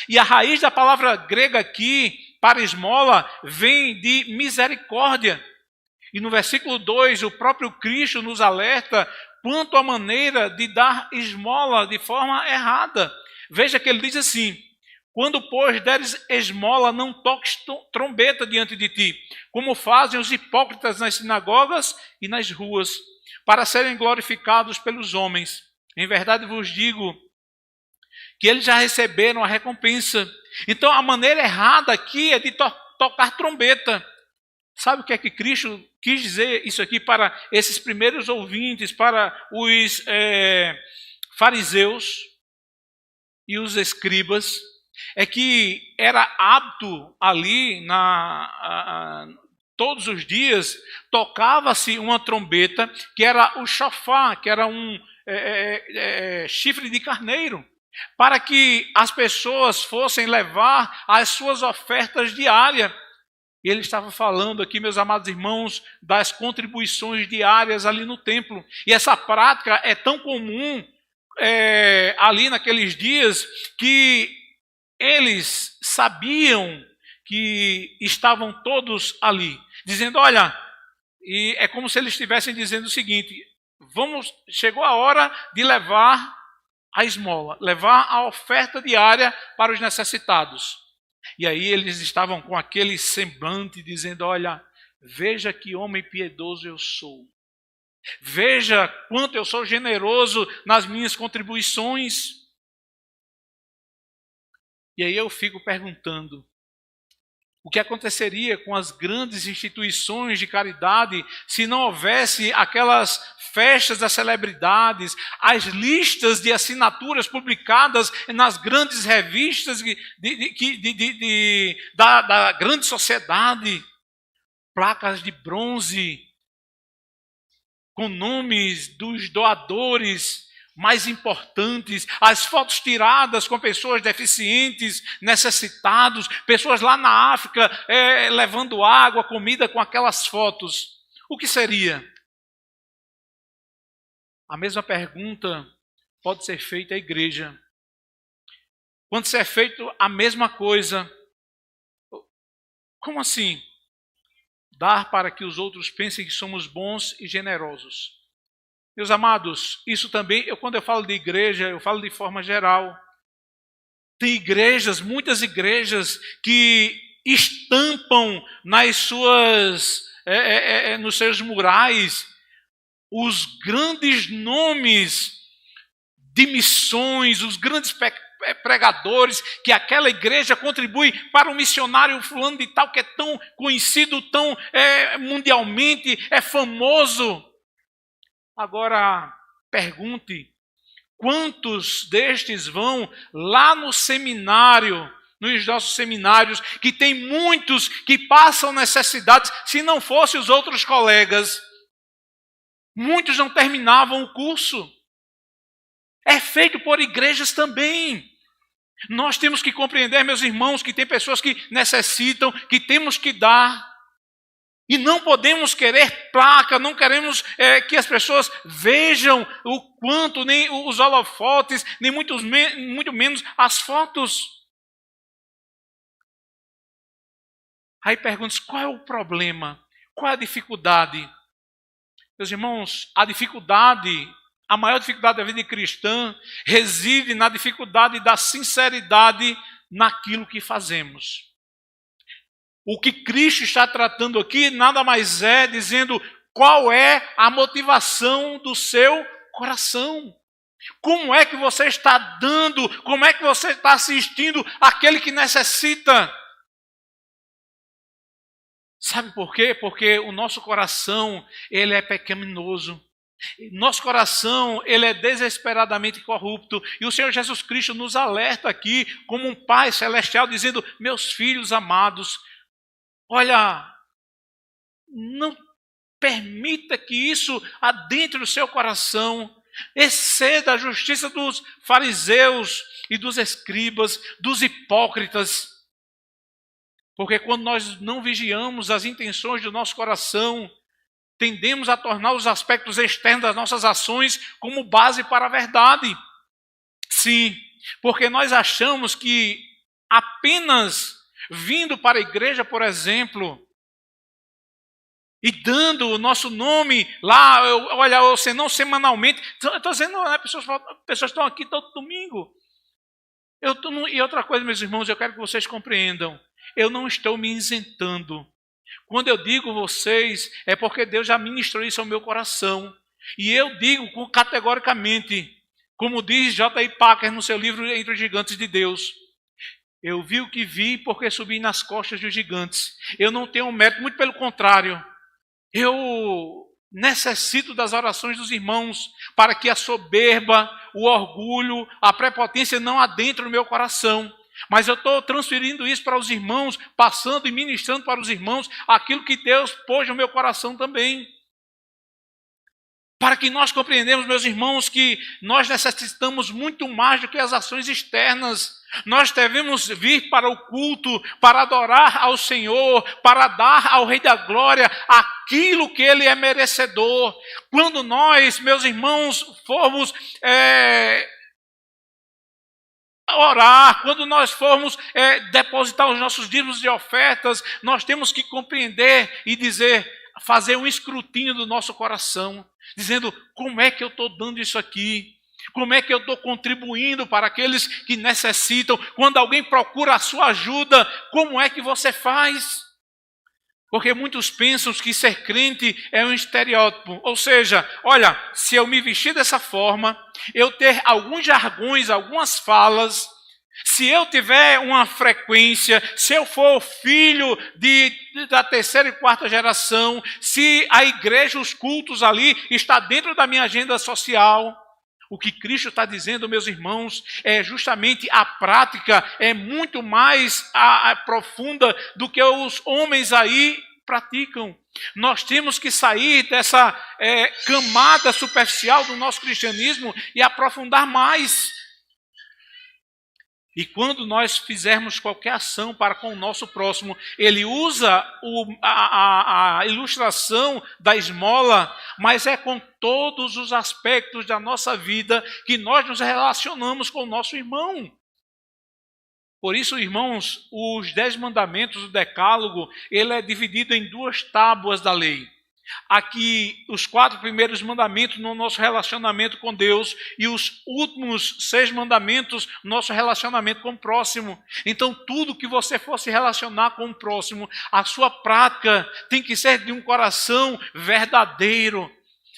E a raiz da palavra grega aqui, para esmola, vem de misericórdia. E no versículo 2, o próprio Cristo nos alerta quanto à maneira de dar esmola de forma errada. Veja que ele diz assim: quando, pois, deres esmola, não toques trombeta diante de ti, como fazem os hipócritas nas sinagogas e nas ruas, para serem glorificados pelos homens. Em verdade vos digo que eles já receberam a recompensa. Então, a maneira errada aqui é de tocar trombeta. Sabe o que é que Cristo quis dizer isso aqui para esses primeiros ouvintes, para os fariseus e os escribas? É que era hábito ali, todos os dias, tocava-se uma trombeta, que era o shofar, que era um chifre de carneiro, para que as pessoas fossem levar as suas ofertas diárias. E ele estava falando aqui, meus amados irmãos, das contribuições diárias ali no templo. E essa prática é tão comum ali naqueles dias que eles sabiam que estavam todos ali, dizendo, olha, e é como se eles estivessem dizendo o seguinte: chegou a hora de levar a esmola, levar a oferta diária para os necessitados. E aí eles estavam com aquele semblante dizendo, olha, veja que homem piedoso eu sou. Veja quanto eu sou generoso nas minhas contribuições. E aí eu fico perguntando, o que aconteceria com as grandes instituições de caridade se não houvesse aquelas festas das celebridades, as listas de assinaturas publicadas nas grandes revistas da grande sociedade, placas de bronze com nomes dos doadores mais importantes, as fotos tiradas com pessoas deficientes, necessitados, pessoas lá na África levando água, comida com aquelas fotos. O que seria? A mesma pergunta pode ser feita à igreja. Quando se é feito a mesma coisa, como assim? Dar para que os outros pensem que somos bons e generosos. Meus amados, isso também, quando eu falo de igreja, eu falo de forma geral. Tem igrejas, muitas igrejas, que estampam nos seus murais os grandes nomes de missões, os grandes pregadores, que aquela igreja contribui para o missionário fulano de tal, que é tão conhecido, tão mundialmente, é famoso. Agora, pergunte, quantos destes vão lá no seminário, nos nossos seminários, que tem muitos que passam necessidades, se não fossem os outros colegas, muitos não terminavam o curso. É feito por igrejas também. Nós temos que compreender, meus irmãos, que tem pessoas que necessitam, que temos que dar. E não podemos querer placa, não queremos que as pessoas vejam o quanto, nem os holofotes, nem muito menos as fotos. Aí pergunta-se, qual é o problema? Qual é a dificuldade? Meus irmãos, a maior dificuldade da vida cristã reside na dificuldade da sinceridade naquilo que fazemos. O que Cristo está tratando aqui nada mais é dizendo qual é a motivação do seu coração. Como é que você está dando, como é que você está assistindo àquele que necessita. Sabe por quê? Porque o nosso coração, ele é pecaminoso. Nosso coração, ele é desesperadamente corrupto. E o Senhor Jesus Cristo nos alerta aqui como um Pai celestial, dizendo, meus filhos amados, olha, permita que isso adentre o seu coração. Exceda a justiça dos fariseus e dos escribas, dos hipócritas. Porque quando nós não vigiamos as intenções do nosso coração, tendemos a tornar os aspectos externos das nossas ações como base para a verdade. Sim, porque nós achamos que apenas vindo para a igreja, por exemplo, e dando o nosso nome lá, olha, ou se não semanalmente, eu estou dizendo, né, pessoas estão aqui todo domingo. E outra coisa, meus irmãos, eu quero que vocês compreendam, eu não estou me isentando. Quando eu digo vocês, é porque Deus já ministrou isso ao meu coração. E eu digo categoricamente, como diz J.I. Packer no seu livro Entre os Gigantes de Deus, eu vi o que vi porque subi nas costas dos gigantes. Eu não tenho mérito, muito pelo contrário. Eu necessito das orações dos irmãos para que a soberba, o orgulho, a prepotência não adentrem no meu coração. Mas eu estou transferindo isso para os irmãos, passando e ministrando para os irmãos aquilo que Deus pôs no meu coração também. Para que nós compreendamos, meus irmãos, que nós necessitamos muito mais do que as ações externas. Nós devemos vir para o culto, para adorar ao Senhor, para dar ao Rei da Glória aquilo que Ele é merecedor. Quando nós, meus irmãos, formos orar, quando nós formos depositar os nossos dízimos e ofertas, nós temos que compreender e dizer, fazer um escrutínio do nosso coração, dizendo, como é que eu estou dando isso aqui? Como é que eu estou contribuindo para aqueles que necessitam? Quando alguém procura a sua ajuda, como é que você faz? Porque muitos pensam que ser crente é um estereótipo. Ou seja, olha, se eu me vestir dessa forma, eu ter alguns jargões, algumas falas, se eu tiver uma frequência, se eu for filho da terceira e quarta geração, se a igreja, os cultos ali, está dentro da minha agenda social, o que Cristo está dizendo, meus irmãos, é justamente a prática, é muito mais profunda do que os homens aí praticam. Nós temos que sair dessa camada superficial do nosso cristianismo e aprofundar mais. E quando nós fizermos qualquer ação para com o nosso próximo, ele usa a ilustração da esmola, mas é com todos os aspectos da nossa vida que nós nos relacionamos com o nosso irmão. Por isso, irmãos, os 10 mandamentos do Decálogo, ele é dividido em 2 tábuas da lei. Aqui, os 4 primeiros mandamentos no nosso relacionamento com Deus e os últimos 6 mandamentos no nosso relacionamento com o próximo. Então, tudo que você for se relacionar com o próximo, a sua prática tem que ser de um coração verdadeiro,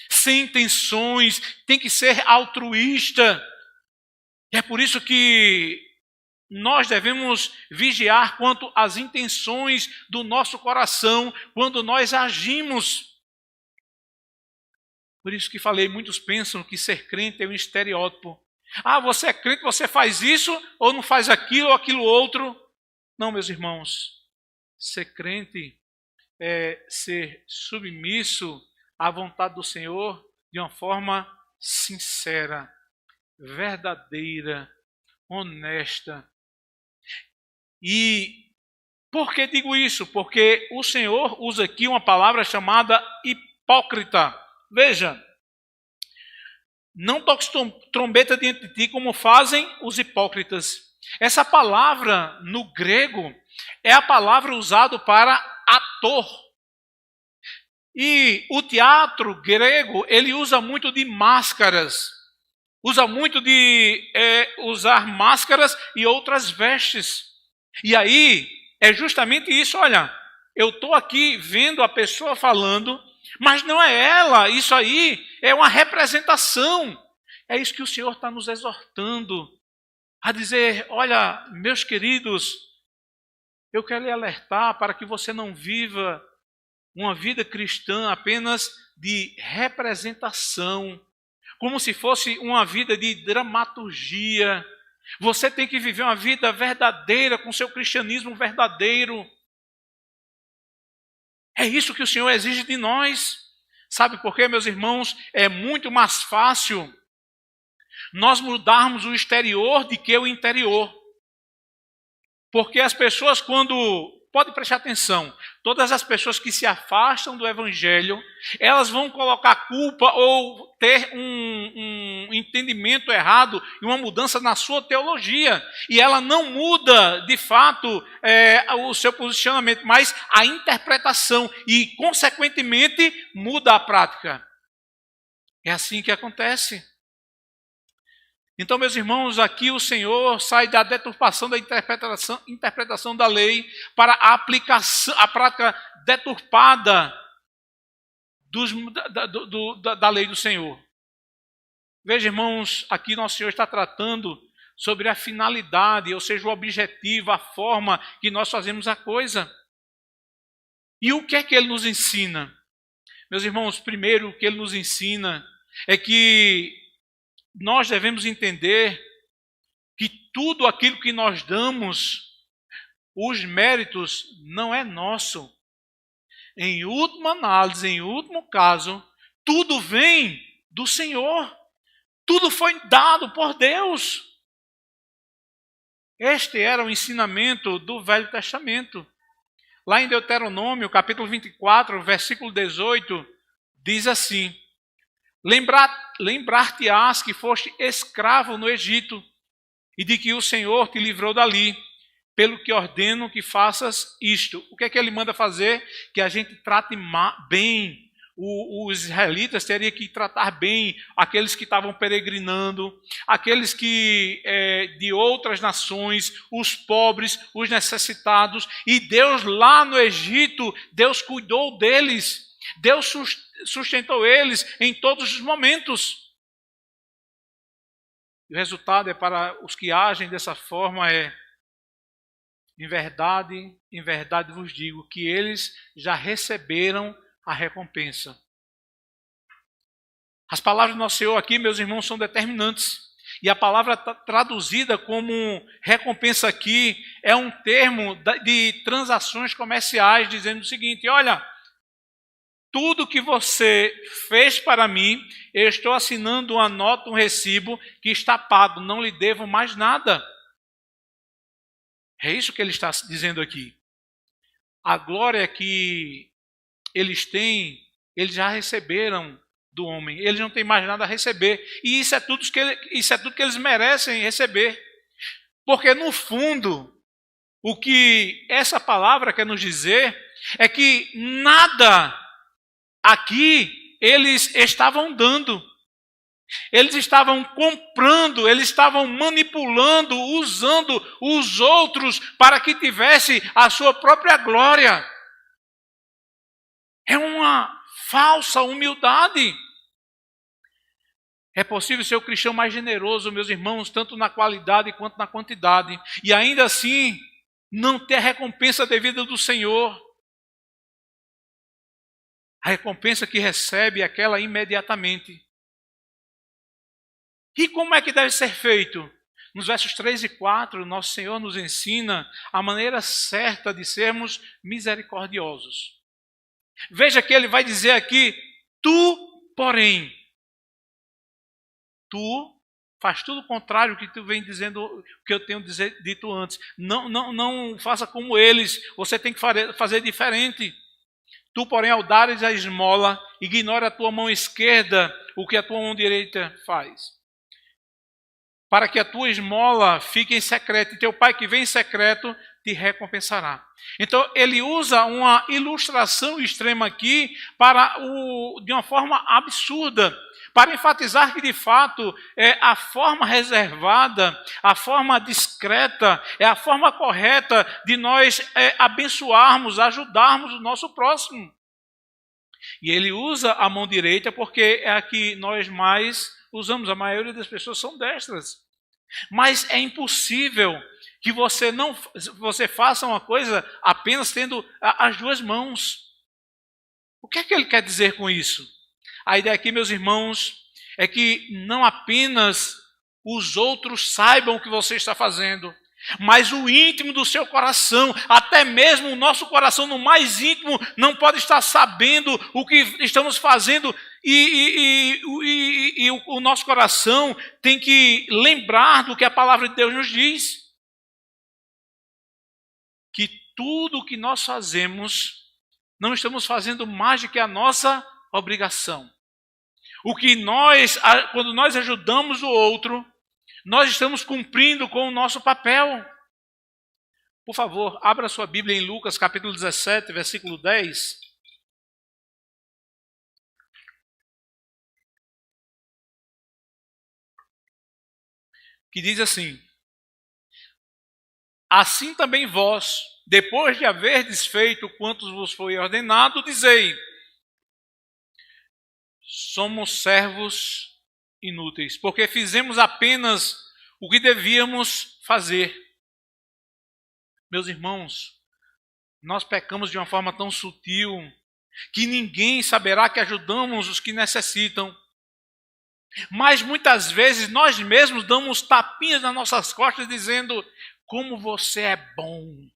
sem intenções, tem que ser altruísta. E é por isso que nós devemos vigiar quanto às intenções do nosso coração quando nós agimos. Por isso que falei, muitos pensam que ser crente é um estereótipo. Ah, você é crente, você faz isso, ou não faz aquilo, ou aquilo outro. Não, meus irmãos. Ser crente é ser submisso à vontade do Senhor de uma forma sincera, verdadeira, honesta. E por que digo isso? Porque o Senhor usa aqui uma palavra chamada hipócrita. Veja, não toques trombeta diante de ti como fazem os hipócritas. Essa palavra no grego é a palavra usada para ator. E o teatro grego, ele usa muito de máscaras. Usa muito de usar máscaras e outras vestes. E aí, é justamente isso, olha, eu estou aqui vendo a pessoa falando, mas não é ela, isso aí é uma representação. É isso que o Senhor está nos exortando a dizer, olha, meus queridos, eu quero lhe alertar para que você não viva uma vida cristã apenas de representação, como se fosse uma vida de dramaturgia. Você tem que viver uma vida verdadeira, com seu cristianismo verdadeiro. É isso que o Senhor exige de nós. Sabe por quê, meus irmãos? É muito mais fácil nós mudarmos o exterior do que o interior. Porque as pessoas pode prestar atenção, todas as pessoas que se afastam do Evangelho, elas vão colocar culpa ou ter um entendimento errado e uma mudança na sua teologia. E ela não muda, de fato, o seu posicionamento, mas a interpretação e, consequentemente, muda a prática. É assim que acontece. Então, meus irmãos, aqui o Senhor sai da deturpação da interpretação da lei para a aplicação, a prática deturpada da lei do Senhor. Veja, irmãos, aqui nosso Senhor está tratando sobre a finalidade, ou seja, o objetivo, a forma que nós fazemos a coisa. E o que é que Ele nos ensina? Meus irmãos, primeiro o que Ele nos ensina é que nós devemos entender que tudo aquilo que nós damos, os méritos, não é nosso. Em última análise, em último caso, tudo vem do Senhor. Tudo foi dado por Deus. Este era o ensinamento do Velho Testamento. Lá em Deuteronômio, capítulo 24, versículo 18, diz assim: Lembrar-te-ás que foste escravo no Egito, e de que o Senhor te livrou dali, pelo que ordeno que faças isto. O que é que ele manda fazer? Que a gente trate bem. Os israelitas teriam que tratar bem aqueles que estavam peregrinando, aqueles que de outras nações, os pobres, os necessitados. E Deus lá no Egito, Deus cuidou deles. Deus sustentou eles em todos os momentos. E o resultado é para os que agem dessa forma em verdade vos digo que eles já receberam a recompensa. As palavras do nosso Senhor aqui, meus irmãos, são determinantes. E a palavra traduzida como recompensa aqui é um termo de transações comerciais, dizendo o seguinte: olha, tudo que você fez para mim, eu estou assinando uma nota, um recibo que está pago, não lhe devo mais nada. É isso que ele está dizendo aqui. A glória que eles têm, eles já receberam do homem. Eles não têm mais nada a receber. E isso é tudo que eles merecem receber. Porque, no fundo, o que essa palavra quer nos dizer é que nada aqui eles estavam dando. Eles estavam comprando, eles estavam manipulando, usando os outros para que tivesse a sua própria glória. É uma falsa humildade. É possível ser o cristão mais generoso, meus irmãos, tanto na qualidade quanto na quantidade, e ainda assim não ter a recompensa devida do Senhor. A recompensa que recebe é aquela imediatamente. E como é que deve ser feito? Nos versos 3 e 4, nosso Senhor nos ensina a maneira certa de sermos misericordiosos. Veja que ele vai dizer aqui: tu, porém, tu faz tudo o contrário que tu vem dizendo, que eu tenho dito antes. Não faça como eles, você tem que fazer diferente. Tu, porém, ao dares a esmola, ignora a tua mão esquerda o que a tua mão direita faz. Para que a tua esmola fique em secreto, e teu pai que vem em secreto te recompensará. Então, ele usa uma ilustração extrema aqui de uma forma absurda, para enfatizar que, de fato, a forma reservada, a forma discreta, é a forma correta de nós abençoarmos, ajudarmos o nosso próximo. E ele usa a mão direita porque é a que nós mais usamos. A maioria das pessoas são destras. Mas é impossível que você faça uma coisa apenas tendo as duas mãos. O que é que ele quer dizer com isso? A ideia aqui, meus irmãos, é que não apenas os outros saibam o que você está fazendo, Mas o íntimo do seu coração, até mesmo o nosso coração no mais íntimo, não pode estar sabendo o que estamos fazendo. E o nosso coração tem que lembrar do que a palavra de Deus nos diz. Que tudo o que nós fazemos, não estamos fazendo mais do que a nossa obrigação. Quando nós ajudamos o outro, nós estamos cumprindo com o nosso papel. Por favor, abra sua Bíblia em Lucas capítulo 17, versículo 10. Que diz assim: assim também vós, depois de haverdes feito quantos vos foi ordenado, dizei: somos servos inúteis, porque fizemos apenas o que devíamos fazer. Meus irmãos, nós pecamos de uma forma tão sutil que ninguém saberá que ajudamos os que necessitam. Mas muitas vezes nós mesmos damos tapinhas nas nossas costas dizendo: como você é bom,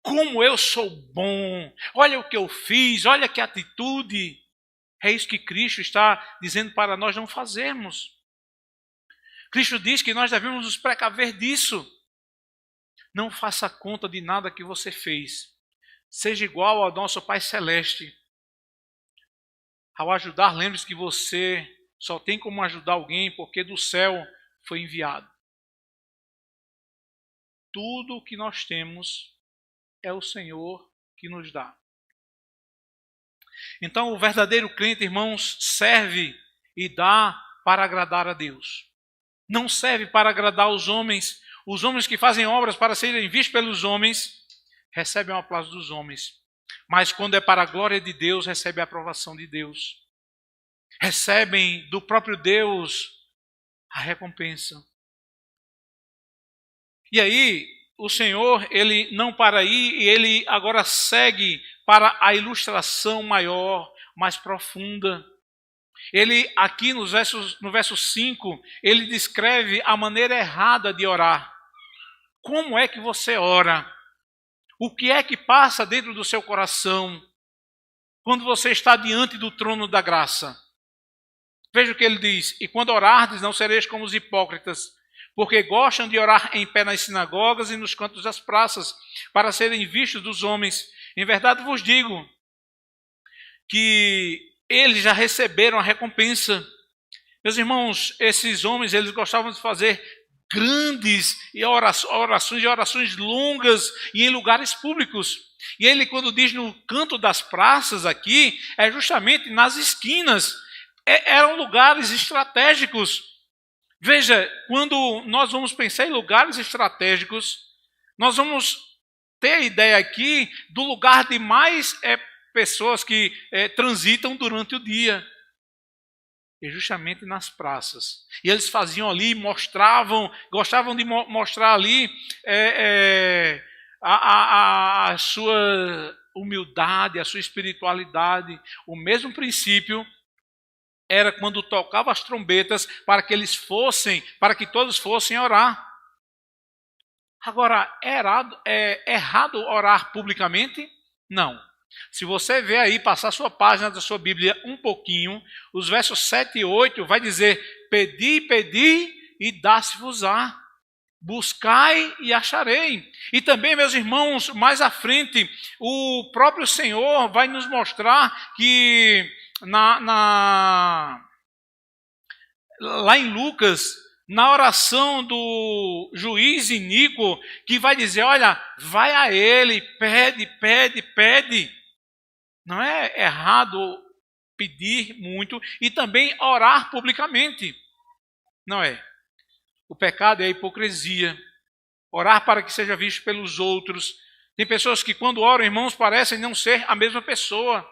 como eu sou bom, olha o que eu fiz, olha que atitude. É isso que Cristo está dizendo para nós não fazermos. Cristo diz que nós devemos nos precaver disso. Não faça conta de nada que você fez. Seja igual ao nosso Pai Celeste. Ao ajudar, lembre-se que você só tem como ajudar alguém porque do céu foi enviado. Tudo o que nós temos é o Senhor que nos dá. Então, o verdadeiro crente, irmãos, serve e dá para agradar a Deus. Não serve para agradar os homens. Os homens que fazem obras para serem vistos pelos homens, recebem o aplauso dos homens. Mas quando é para a glória de Deus, recebem a aprovação de Deus. Recebem do próprio Deus a recompensa. E aí, o Senhor, Ele não para aí, e Ele agora segue para a ilustração maior, mais profunda. Ele, aqui no verso 5, ele descreve a maneira errada de orar. Como é que você ora? O que é que passa dentro do seu coração quando você está diante do trono da graça? Veja o que ele diz: e quando orardes, não sereis como os hipócritas, porque gostam de orar em pé nas sinagogas e nos cantos das praças, para serem vistos dos homens. Em verdade vos digo que eles já receberam a recompensa. Meus irmãos, esses homens, eles gostavam de fazer grandes orações longas e em lugares públicos. E ele, quando diz no canto das praças aqui, é justamente nas esquinas. Eram lugares estratégicos. Veja, quando nós vamos pensar em lugares estratégicos, nós vamos ter a ideia aqui do lugar de mais pessoas que transitam durante o dia. E justamente nas praças. E eles faziam ali, gostavam de mostrar ali a sua humildade, a sua espiritualidade. O mesmo princípio era quando tocava as trombetas para que todos fossem orar. Agora, é errado orar publicamente? Não. Se você ver aí, passar sua página da sua Bíblia um pouquinho, os versos 7 e 8 vai dizer: pedi, pedi e dá-se-vos-á. Buscai e acharei. E também, meus irmãos, mais à frente, o próprio Senhor vai nos mostrar que lá em Lucas, na oração do juiz iníquo, que vai dizer: olha, vai a ele, pede, pede, pede. Não é errado pedir muito e também orar publicamente. Não é. O pecado é a hipocrisia. Orar para que seja visto pelos outros. Tem pessoas que quando oram, irmãos, parecem não ser a mesma pessoa.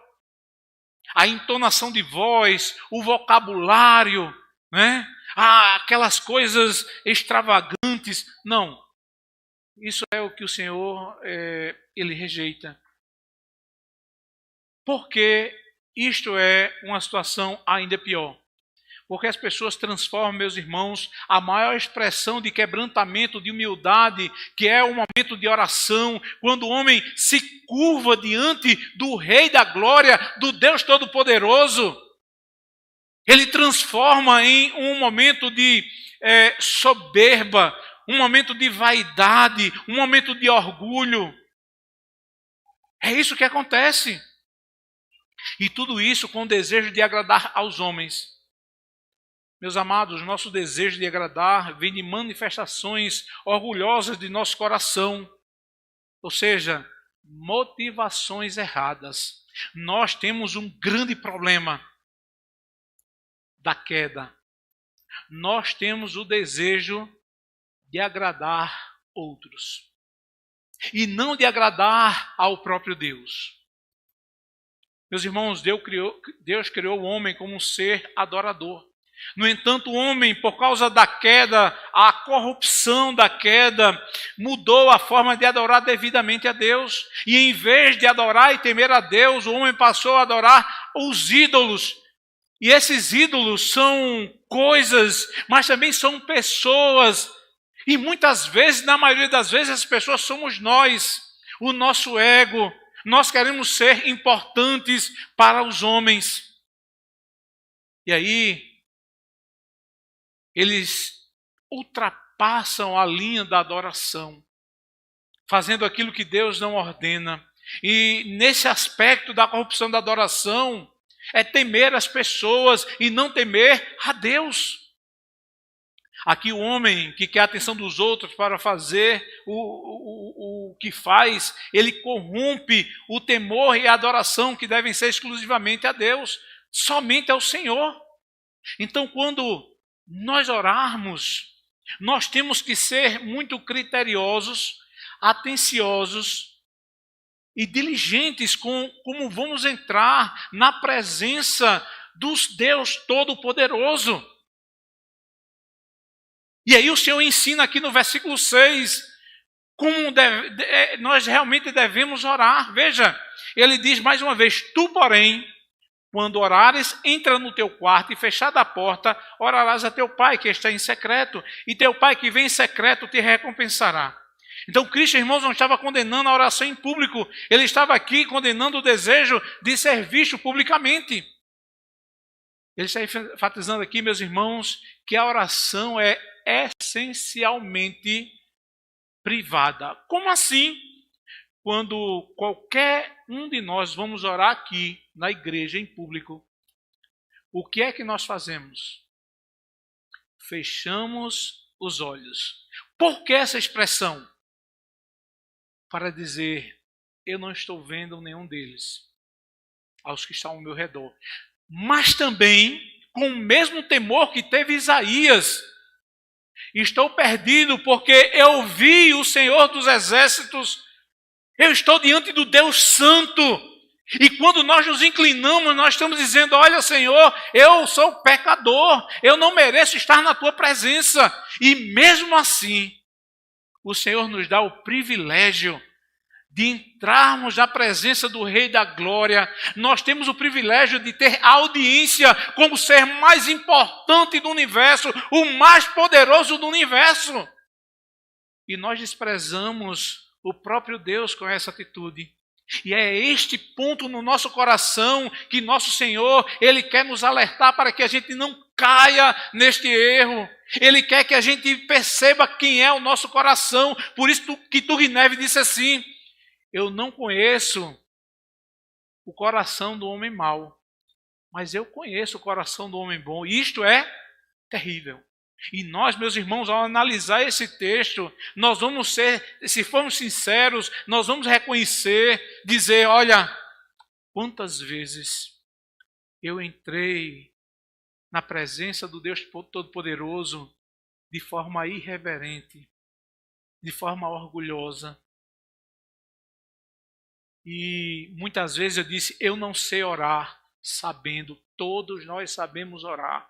A entonação de voz, o vocabulário, né? Aquelas coisas extravagantes. Não. Isso é o que o Senhor ele rejeita. Porque isto é uma situação ainda pior. Porque as pessoas transformam, meus irmãos, a maior expressão de quebrantamento, de humildade, que é o momento de oração, quando o homem se curva diante do Rei da Glória, do Deus Todo-Poderoso. Ele transforma em um momento de soberba, um momento de vaidade, um momento de orgulho. É isso que acontece. E tudo isso com o desejo de agradar aos homens. Meus amados, nosso desejo de agradar vem de manifestações orgulhosas de nosso coração. Ou seja, motivações erradas. Nós temos um grande problema da queda. Nós temos o desejo de agradar outros. E não de agradar ao próprio Deus. Meus irmãos, Deus criou o homem como um ser adorador. No entanto, o homem, por causa da queda, a corrupção da queda, mudou a forma de adorar devidamente a Deus. E em vez de adorar e temer a Deus, o homem passou a adorar os ídolos. E esses ídolos são coisas, mas também são pessoas. E muitas vezes, na maioria das vezes, as pessoas somos nós, o nosso ego. Nós queremos ser importantes para os homens. E aí, eles ultrapassam a linha da adoração, fazendo aquilo que Deus não ordena. E nesse aspecto da corrupção da adoração, é temer as pessoas e não temer a Deus. Aqui o homem que quer a atenção dos outros para fazer o que faz, ele corrompe o temor e a adoração que devem ser exclusivamente a Deus, somente ao Senhor. Então, quando nós orarmos, nós temos que ser muito criteriosos, atenciosos e diligentes com como vamos entrar na presença dos Deus Todo-Poderoso. E aí o Senhor ensina aqui no versículo 6 como nós realmente devemos orar. Veja, ele diz mais uma vez: tu, porém, quando orares, entra no teu quarto e, fechada a porta, orarás a teu Pai que está em secreto, e teu Pai que vem em secreto te recompensará. Então Cristo, irmãos, não estava condenando a oração em público, ele estava aqui condenando o desejo de ser visto publicamente. Ele está enfatizando aqui, meus irmãos, que a oração é essencialmente privada. Como assim? Quando qualquer um de nós vamos orar aqui na igreja, em público, o que é que nós fazemos? Fechamos os olhos. Por que essa expressão? Para dizer, eu não estou vendo nenhum deles, aos que estão ao meu redor. Mas também, com o mesmo temor que teve Isaías, estou perdido porque eu vi o Senhor dos Exércitos. Eu estou diante do Deus Santo. E quando nós nos inclinamos, nós estamos dizendo, olha, Senhor, eu sou pecador, eu não mereço estar na tua presença. E mesmo assim, o Senhor nos dá o privilégio de entrarmos na presença do Rei da Glória. Nós temos o privilégio de ter audiência como o ser mais importante do universo, o mais poderoso do universo. E nós desprezamos o próprio Deus com essa atitude. E é este ponto no nosso coração que nosso Senhor, Ele quer nos alertar para que a gente não caia neste erro. Ele quer que a gente perceba quem é o nosso coração. Por isso que Turgenev disse assim, eu não conheço o coração do homem mau, mas eu conheço o coração do homem bom. E isto é terrível. E nós, meus irmãos, ao analisar esse texto, nós vamos ser, se formos sinceros, nós vamos reconhecer, dizer, olha, quantas vezes eu entrei na presença do Deus Todo-Poderoso de forma irreverente, de forma orgulhosa. E muitas vezes eu disse, eu não sei orar, sabendo, todos nós sabemos orar.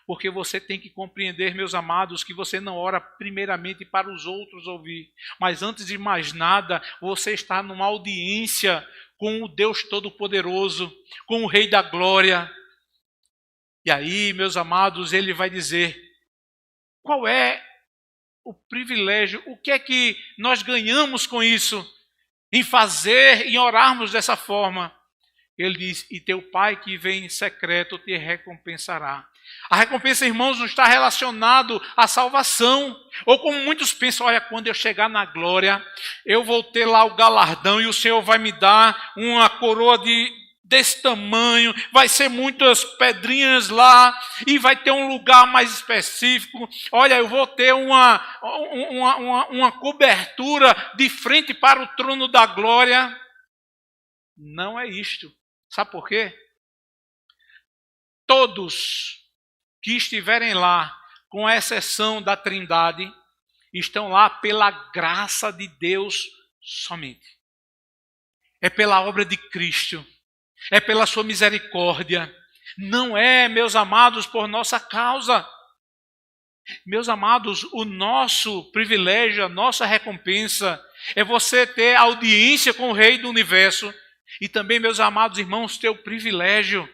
Porque você tem que compreender, meus amados, que você não ora primeiramente para os outros ouvir. Mas antes de mais nada, você está numa audiência com o Deus Todo-Poderoso, com o Rei da Glória. E aí, meus amados, ele vai dizer qual é o privilégio, o que é que nós ganhamos com isso, em fazer, em orarmos dessa forma. Ele diz, e teu Pai que vem em secreto te recompensará. A recompensa, irmãos, não está relacionado à salvação. Ou como muitos pensam, olha, quando eu chegar na glória, eu vou ter lá o galardão e o Senhor vai me dar uma coroa desse tamanho, vai ser muitas pedrinhas lá e vai ter um lugar mais específico. Olha, eu vou ter uma cobertura de frente para o trono da glória. Não é isto. Sabe por quê? Todos que estiverem lá, com exceção da Trindade, estão lá pela graça de Deus somente. É pela obra de Cristo. É pela sua misericórdia. Não é, meus amados, por nossa causa. Meus amados, o nosso privilégio, a nossa recompensa é você ter audiência com o Rei do Universo e também, meus amados irmãos, ter o privilégio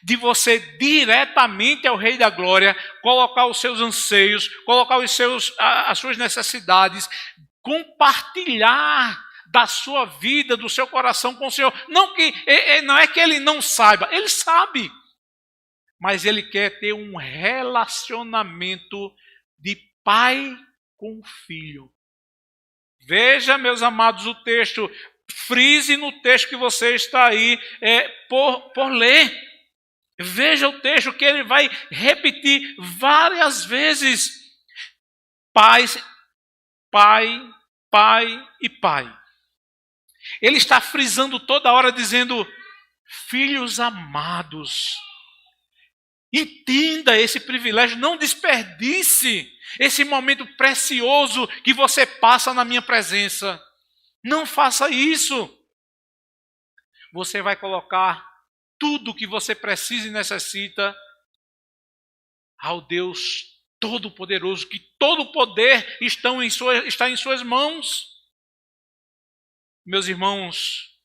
de você diretamente ao Rei da Glória colocar os seus anseios, colocar as suas necessidades, compartilhar da sua vida, do seu coração com o Senhor. Não é que ele não saiba, ele sabe. Mas ele quer ter um relacionamento de pai com filho. Veja, meus amados, o texto. Frise no texto que você está aí por ler. Veja o texto que ele vai repetir várias vezes. Pai, pai, pai e pai. Ele está frisando toda hora dizendo, filhos amados, entenda esse privilégio, não desperdice esse momento precioso que você passa na minha presença. Não faça isso. Você vai colocar tudo que você precisa e necessita ao Deus Todo-Poderoso, que todo o poder está em suas mãos. Meus irmãos,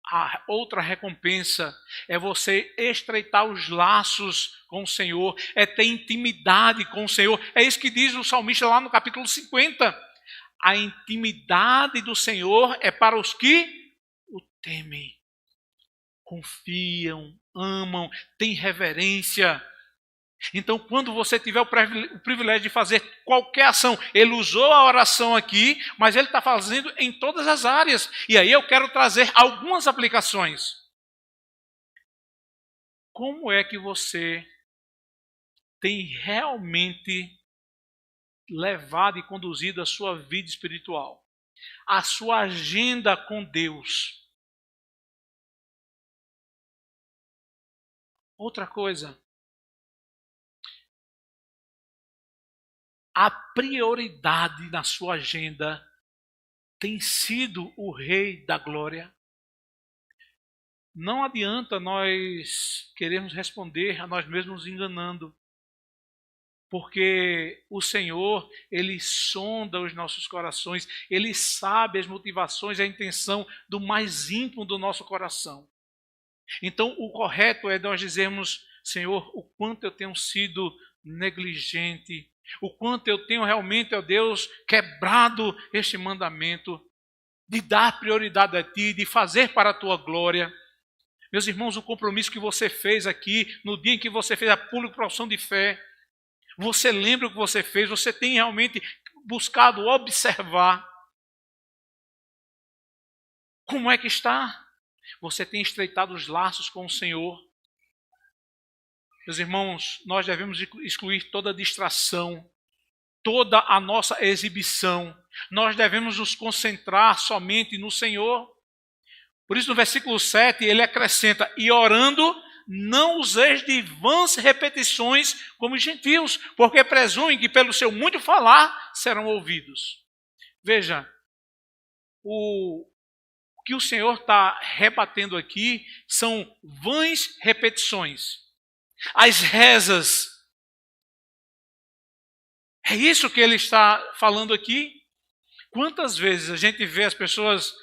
a outra recompensa é você estreitar os laços com o Senhor, é ter intimidade com o Senhor. É isso que diz o salmista lá no capítulo 50. A intimidade do Senhor é para os que o temem, confiam, amam, têm reverência. Então, quando você tiver o privilégio de fazer qualquer ação, ele usou a oração aqui, mas ele está fazendo em todas as áreas. E aí eu quero trazer algumas aplicações. Como é que você tem realmente levado e conduzido a sua vida espiritual? A sua agenda com Deus? Outra coisa. A prioridade na sua agenda tem sido o Rei da Glória? Não adianta nós querermos responder a nós mesmos enganando, porque o Senhor, Ele sonda os nossos corações, Ele sabe as motivações e a intenção do mais íntimo do nosso coração. Então, o correto é nós dizermos, Senhor, o quanto eu tenho sido negligente, o quanto eu tenho realmente, ó Deus, quebrado este mandamento de dar prioridade a Ti, de fazer para a Tua glória. Meus irmãos, o compromisso que você fez aqui, no dia em que você fez a pública profissão de fé, você lembra o que você fez, você tem realmente buscado observar como é que está? Você tem estreitado os laços com o Senhor? Meus irmãos, nós devemos excluir toda distração, toda a nossa exibição. Nós devemos nos concentrar somente no Senhor. Por isso, no versículo 7, ele acrescenta, e orando, não useis de vãs repetições como os gentios, porque presumem que pelo seu muito falar serão ouvidos. Veja, o que o Senhor está rebatendo aqui são vãs repetições. As rezas. É isso que ele está falando aqui. Quantas vezes a gente vê as pessoas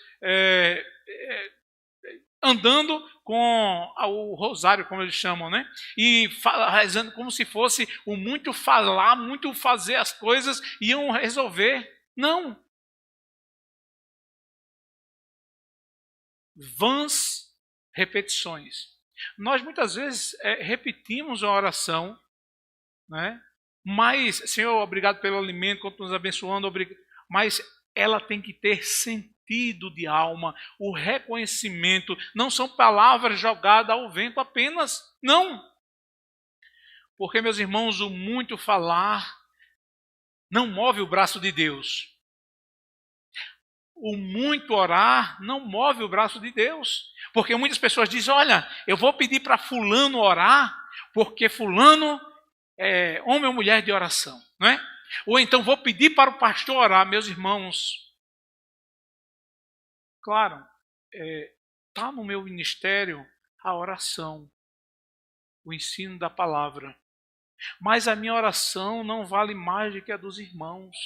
andando com o rosário, como eles chamam, né? E rezando como se fosse o muito falar, muito fazer as coisas, iam resolver. Não. Vãs repetições. Nós muitas vezes repetimos a oração, né? Mas, Senhor, obrigado pelo alimento, quanto nos abençoando, mas ela tem que ter sentido de alma, o reconhecimento, não são palavras jogadas ao vento apenas, não. Porque, meus irmãos, o muito falar não move o braço de Deus. O muito orar não move o braço de Deus. Porque muitas pessoas dizem, olha, eu vou pedir para fulano orar, porque fulano é homem ou mulher de oração, não é? Ou então vou pedir para o pastor orar. Meus irmãos, claro, está no meu ministério a oração, o ensino da palavra. Mas a minha oração não vale mais do que a dos irmãos.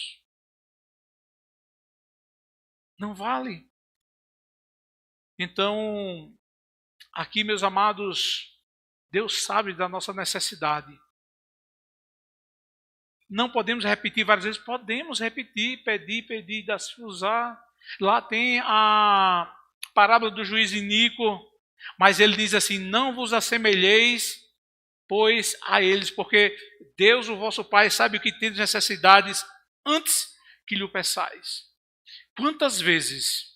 Não vale. Então, aqui, meus amados, Deus sabe da nossa necessidade. Não podemos repetir várias vezes? Podemos repetir, pedir, usar. Lá tem a parábola do juiz iníquo, mas ele diz assim, não vos assemelheis, pois a eles, porque Deus, o vosso Pai, sabe o que tem de necessidades antes que lhe o peçais. Quantas vezes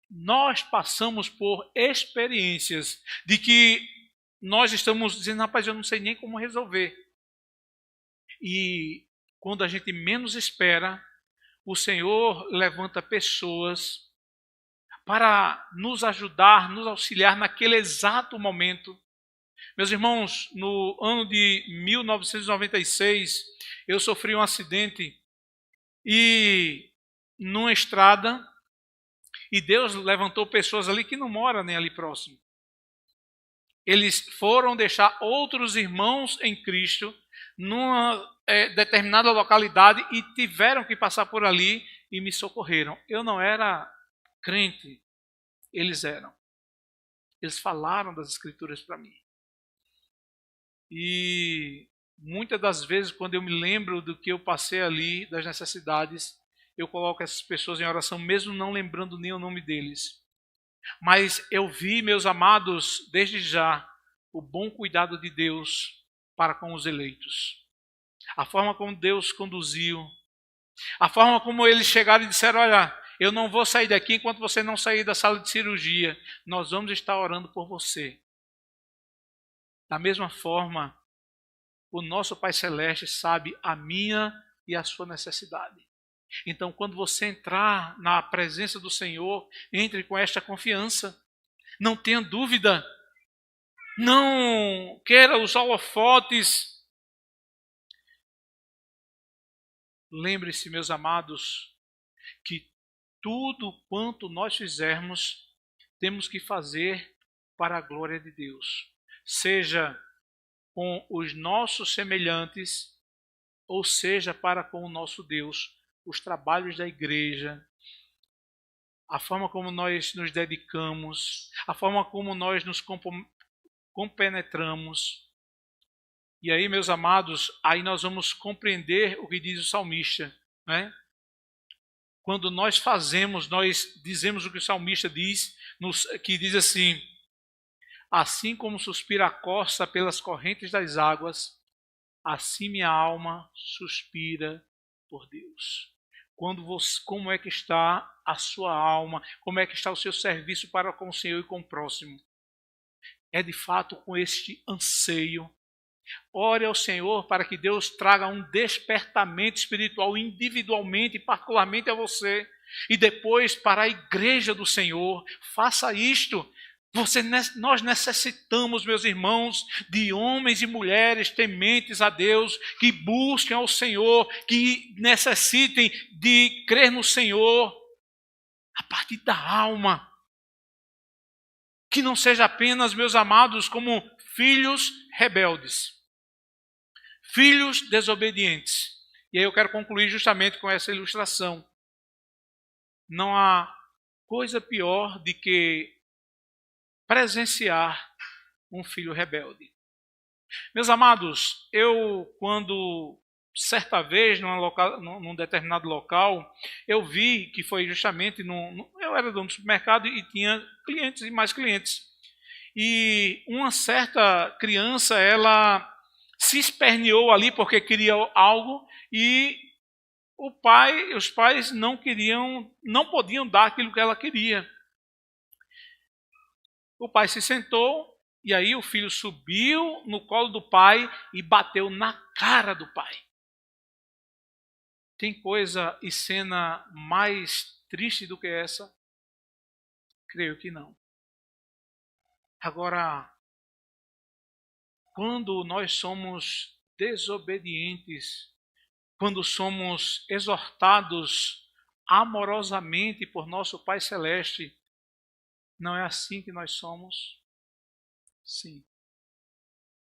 nós passamos por experiências de que nós estamos dizendo, rapaz, eu não sei nem como resolver. E quando a gente menos espera, o Senhor levanta pessoas para nos ajudar, nos auxiliar naquele exato momento. Meus irmãos, no ano de 1996, eu sofri um acidente e numa estrada, e Deus levantou pessoas ali que não moram nem ali próximo. Eles foram deixar outros irmãos em Cristo numa determinada localidade e tiveram que passar por ali e me socorreram. Eu não era crente, eles eram. Eles falaram das Escrituras para mim. E muitas das vezes, quando eu me lembro do que eu passei ali, das necessidades, eu coloco essas pessoas em oração, mesmo não lembrando nem o nome deles. Mas eu vi, meus amados, desde já, o bom cuidado de Deus para com os eleitos. A forma como Deus conduziu. A forma como eles chegaram e disseram, olha, eu não vou sair daqui enquanto você não sair da sala de cirurgia. Nós vamos estar orando por você. Da mesma forma, o nosso Pai Celeste sabe a minha e a sua necessidade. Então, quando você entrar na presença do Senhor, entre com esta confiança. Não tenha dúvida. Não queira os holofotes. Lembre-se, meus amados, que tudo quanto nós fizermos, temos que fazer para a glória de Deus. Seja com os nossos semelhantes, ou seja para com o nosso Deus. Os trabalhos da igreja, a forma como nós nos dedicamos, a forma como nós nos compenetramos. E aí, meus amados, aí nós vamos compreender o que diz o salmista, né? Quando nós fazemos, nós dizemos o que o salmista diz, que diz assim, assim como suspira a corça pelas correntes das águas, assim minha alma suspira por Deus. Como é que está a sua alma? Como é que está o seu serviço para com o Senhor e com o próximo? É de fato com este anseio. Ore ao Senhor para que Deus traga um despertamento espiritual individualmente e particularmente a você. E depois para a igreja do Senhor. Faça isto. Nós necessitamos, meus irmãos, de homens e mulheres tementes a Deus, que busquem ao Senhor, que necessitem de crer no Senhor a partir da alma. Que não seja apenas, meus amados, como filhos rebeldes, filhos desobedientes. E aí eu quero concluir justamente com essa ilustração. Não há coisa pior do que presenciar um filho rebelde. Meus amados, quando certa vez, num determinado local, eu vi que foi justamente, eu era dono do supermercado e tinha clientes e mais clientes. E uma certa criança, ela se esperneou ali porque queria algo e os pais não podiam dar aquilo que ela queria. O pai se sentou e aí o filho subiu no colo do pai e bateu na cara do pai. Tem coisa e cena mais triste do que essa? Creio que não. Agora, quando nós somos desobedientes, quando somos exortados amorosamente por nosso Pai Celeste, não é assim que nós somos? Sim,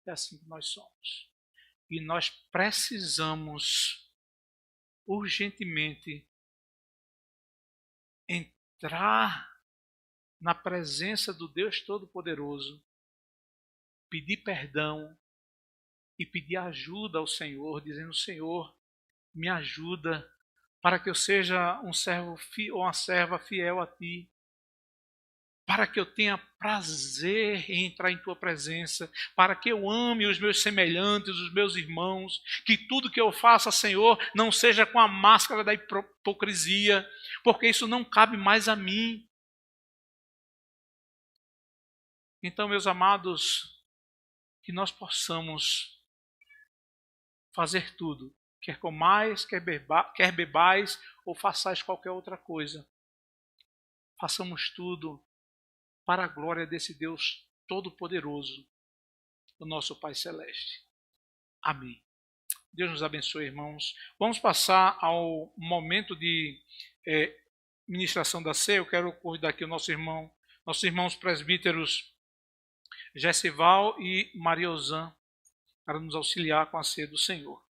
é assim que nós somos. E nós precisamos urgentemente entrar na presença do Deus Todo-Poderoso, pedir perdão e pedir ajuda ao Senhor, dizendo: Senhor, me ajuda para que eu seja um servo ou uma serva fiel a Ti, para que eu tenha prazer em entrar em Tua presença, para que eu ame os meus semelhantes, os meus irmãos, que tudo que eu faça, Senhor, não seja com a máscara da hipocrisia, porque isso não cabe mais a mim. Então, meus amados, que nós possamos fazer tudo, quer comais, quer bebais ou façais qualquer outra coisa. Façamos tudo para a glória desse Deus Todo-Poderoso, o nosso Pai Celeste. Amém. Deus nos abençoe, irmãos. Vamos passar ao momento de ministração da ceia. Eu quero convidar aqui nossos irmãos presbíteros Gessival e Maria Osan para nos auxiliar com a ceia do Senhor.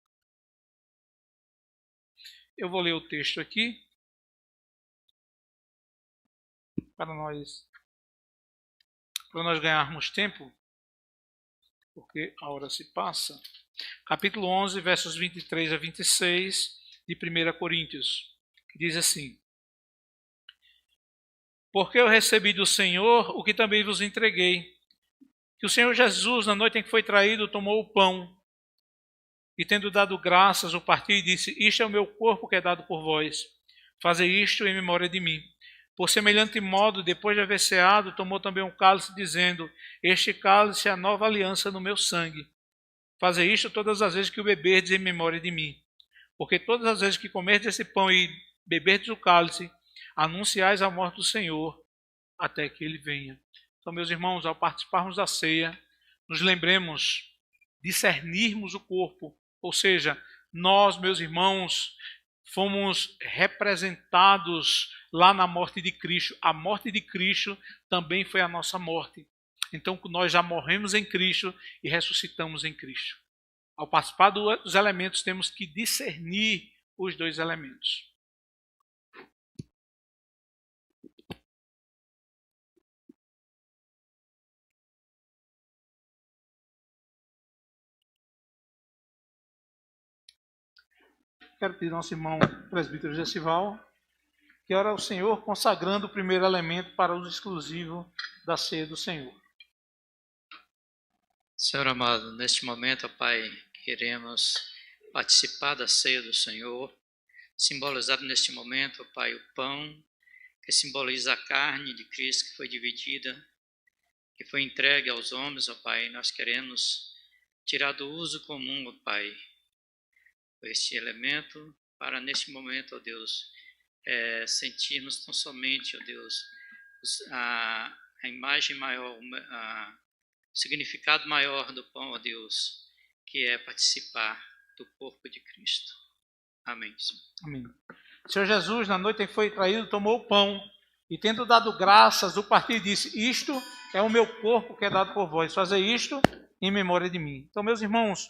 Eu vou ler o texto aqui para nós ganharmos tempo, porque a hora se passa. Capítulo 11, versos 23 a 26 de 1 Coríntios, que diz assim: Porque eu recebi do Senhor o que também vos entreguei, que o Senhor Jesus, na noite em que foi traído, tomou o pão e, tendo dado graças, o partiu e disse: Isto é o meu corpo que é dado por vós. Fazei isto em memória de mim. Por semelhante modo, depois de haver ceado, tomou também um cálice, dizendo: Este cálice é a nova aliança no meu sangue. Fazei isto todas as vezes que o beberdes em memória de mim. Porque todas as vezes que comerdes esse pão e beberdes o cálice, anunciais a morte do Senhor, até que ele venha. Então, meus irmãos, ao participarmos da ceia, nos lembremos, discernirmos o corpo, ou seja, nós, meus irmãos, fomos representados lá na morte de Cristo. A morte de Cristo também foi a nossa morte. Então, nós já morremos em Cristo e ressuscitamos em Cristo. Ao participar dos elementos, temos que discernir os dois elementos. Quero pedir ao nosso irmão presbítero Gessival que ore ao Senhor, consagrando o primeiro elemento para uso exclusivo da ceia do Senhor. Senhor amado, neste momento, ó Pai, queremos participar da ceia do Senhor, simbolizado neste momento, ó Pai, o pão, que simboliza a carne de Cristo que foi dividida, que foi entregue aos homens, ó Pai. Nós queremos tirar do uso comum, ó Pai, este elemento, para neste momento, ó Deus, sentirmos tão somente, ó Deus, a imagem maior, o significado maior do pão, ó Deus, que é participar do corpo de Cristo. Amém, Senhor. Amém. O Senhor Jesus, na noite em que foi traído, tomou o pão e, tendo dado graças, o partiu e disse: Isto é o meu corpo que é dado por vós. Fazei isto em memória de mim. Então, meus irmãos,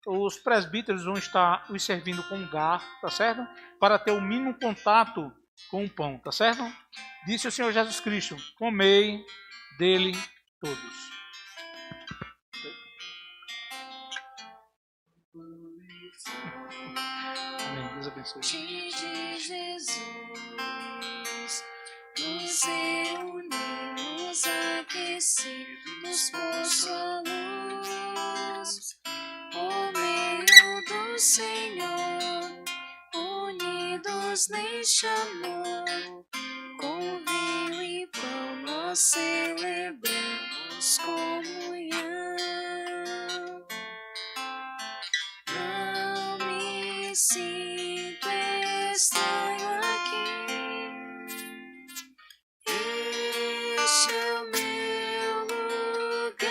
os presbíteros vão estar os servindo com um garfo, tá certo? Para ter o mínimo contato com o pão, tá certo? Disse o Senhor Jesus Cristo: Comei dele todos. Amém. Deus abençoe. De Jesus, nos reunimos aquecidos por sua luz, por meio do Senhor, unidos neste amor, com vinho e pão nós celebramos comunhão. Não me sinto estranho aqui. Este é o meu lugar,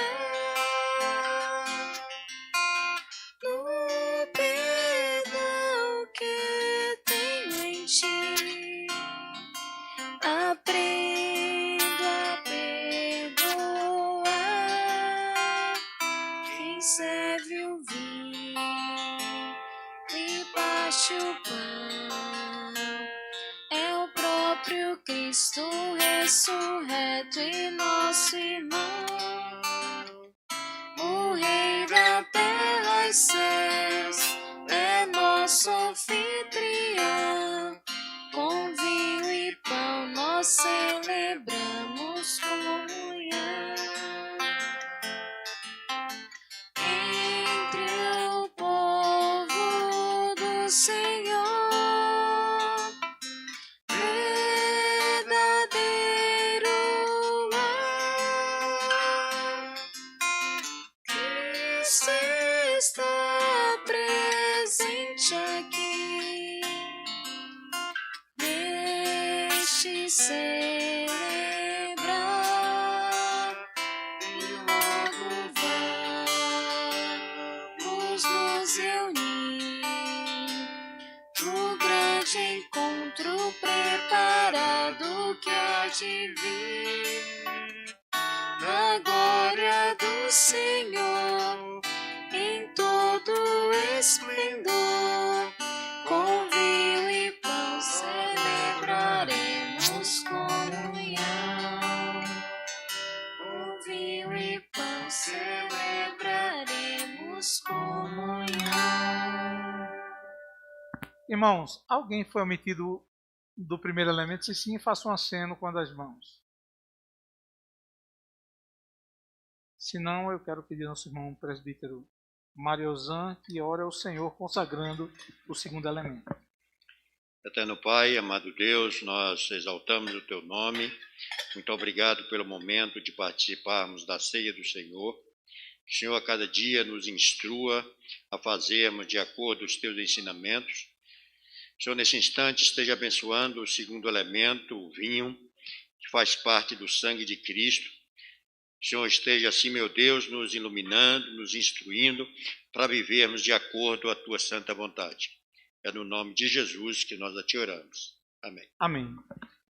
no perdão que tenho em ti. Aprendo a perdoar. Quem serve o vinho e bate o pão é o próprio Cristo ressurreto e nosso irmão, o Rei da terra e céus, é nosso anfitrião. Com vinho e pão nós celebramos comunhão. Entre o povo do Senhor, verdadeiro lar, Cristo está presente aqui, neste celebrar, e logo vamos nos reunir no grande encontro preparado que há de vir, na glória do Senhor, em todo esplendor, com vinho e pão celebraremos comunhão. Com vinho e pão celebraremos comunhão. Irmãos, alguém foi omitido do primeiro elemento? Se sim, faça um aceno com as mãos. Se não, eu quero pedir ao nosso irmão presbítero Mariozan que ore ao Senhor consagrando o segundo elemento. Eterno Pai, amado Deus, nós exaltamos o Teu nome. Muito obrigado pelo momento de participarmos da ceia do Senhor. Que o Senhor a cada dia nos instrua a fazermos de acordo com os Teus ensinamentos. Que o Senhor nesse instante esteja abençoando o segundo elemento, o vinho, que faz parte do sangue de Cristo. Que o Senhor esteja assim, meu Deus, nos iluminando, nos instruindo para vivermos de acordo com a Tua santa vontade. É no nome de Jesus que nós a Te oramos. Amém. Amém.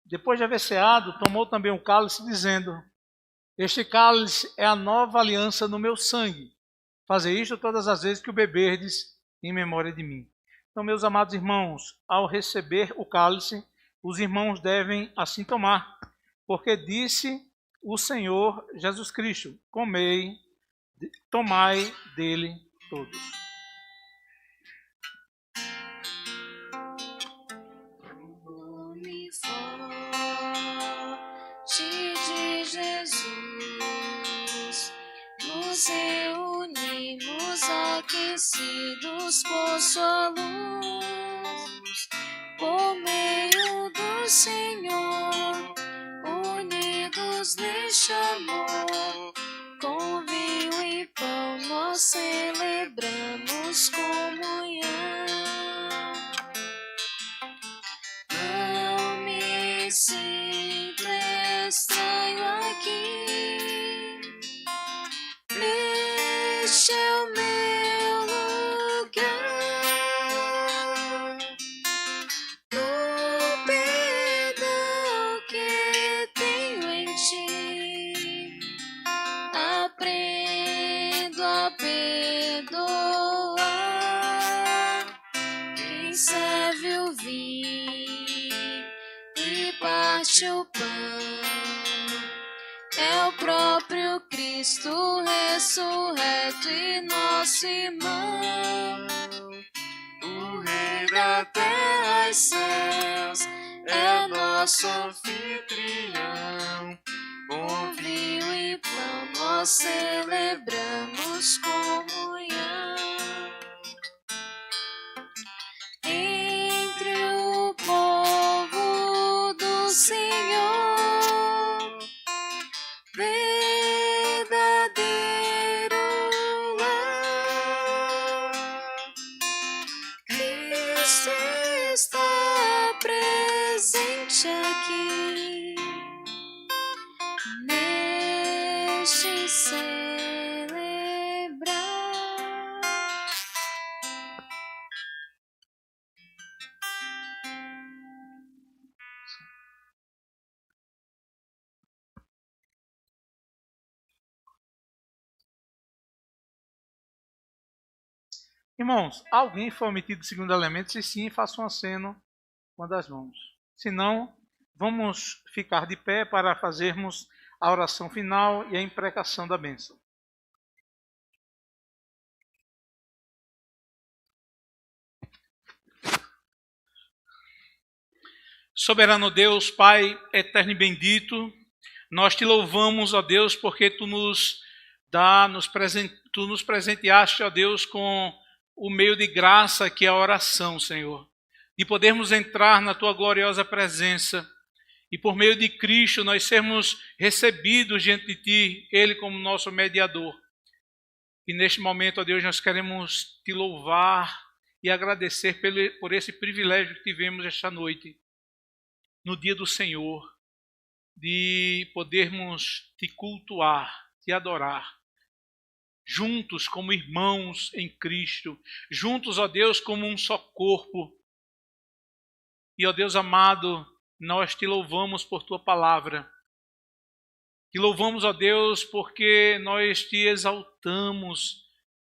Depois de haver ceado, tomou também um cálice, dizendo: Este cálice é a nova aliança no meu sangue. Fazei isto todas as vezes que o beberdes em memória de mim. Então, meus amados irmãos, ao receber o cálice, os irmãos devem assim tomar, porque disse o Senhor Jesus Cristo: comei, tomai dele todos. Nome forte de Jesus, nos reunimos aquecidos por sua luz, por meio do Senhor, unidos neste amor, com vinho e pão nós celebramos comunhão. Não me sinto estranho aqui. Este é o meu lugar, no perdão que tenho em ti. Aprendo a perdoar. Quem serve o vinho e parte o pão é o próprio Cristo ressurreto e nosso irmão. O Rei da terra e céus é nosso anfitrião. Com vinho e pão nós celebramos comunhão. Entre o povo do Senhor, verdadeiro lar, Cristo está presente aqui, neste celebrar. Irmãos, alguém foi omitido do segundo elemento? Se sim, faça um aceno com uma das mãos. Se não, vamos ficar de pé para fazermos a oração final e a imprecação da bênção. Soberano Deus, Pai eterno e bendito, nós te louvamos, ó Deus, porque tu nos presenteaste, ó Deus, com o meio de graça que é a oração, Senhor. De podermos entrar na tua gloriosa presença e por meio de Cristo nós sermos recebidos diante de ti, Ele como nosso mediador. E neste momento, ó Deus, nós queremos te louvar e agradecer por esse privilégio que tivemos esta noite, no dia do Senhor, de podermos te cultuar, te adorar, juntos como irmãos em Cristo, juntos, ó Deus, como um só corpo. E, ó Deus amado, nós te louvamos por tua palavra. Te louvamos, ó Deus, porque nós te exaltamos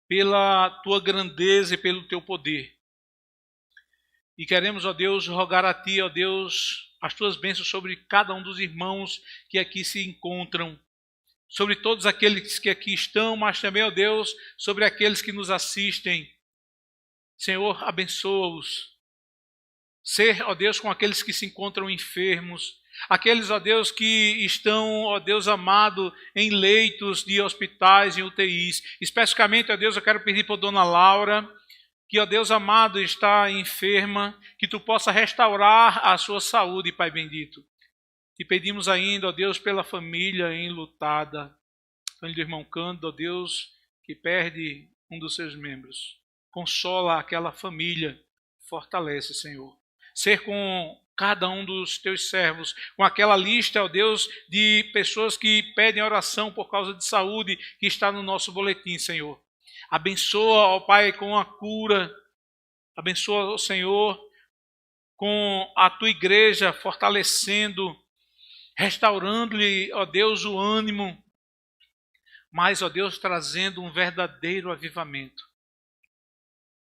pela tua grandeza e pelo teu poder. E queremos, ó Deus, rogar a ti, ó Deus, as tuas bênçãos sobre cada um dos irmãos que aqui se encontram, sobre todos aqueles que aqui estão, mas também, ó Deus, sobre aqueles que nos assistem. Senhor, abençoa-os. Ser, ó Deus, com aqueles que se encontram enfermos, aqueles, ó Deus, que estão, ó Deus amado, em leitos de hospitais, em UTIs. Especificamente, ó Deus, eu quero pedir para a dona Laura, que, ó Deus amado, está enferma, que tu possa restaurar a sua saúde, Pai bendito. Te pedimos ainda, ó Deus, pela família enlutada, família do irmão Cândido, ó Deus, que perde um dos seus membros. Consola aquela família, fortalece, Senhor. Ser com cada um dos teus servos, com aquela lista, ó Deus, de pessoas que pedem oração por causa de saúde, que está no nosso boletim, Senhor. Abençoa, ó Pai, com a cura. Abençoa, ó Senhor, com a tua igreja fortalecendo, restaurando-lhe, ó Deus, o ânimo, mas, ó Deus, trazendo um verdadeiro avivamento.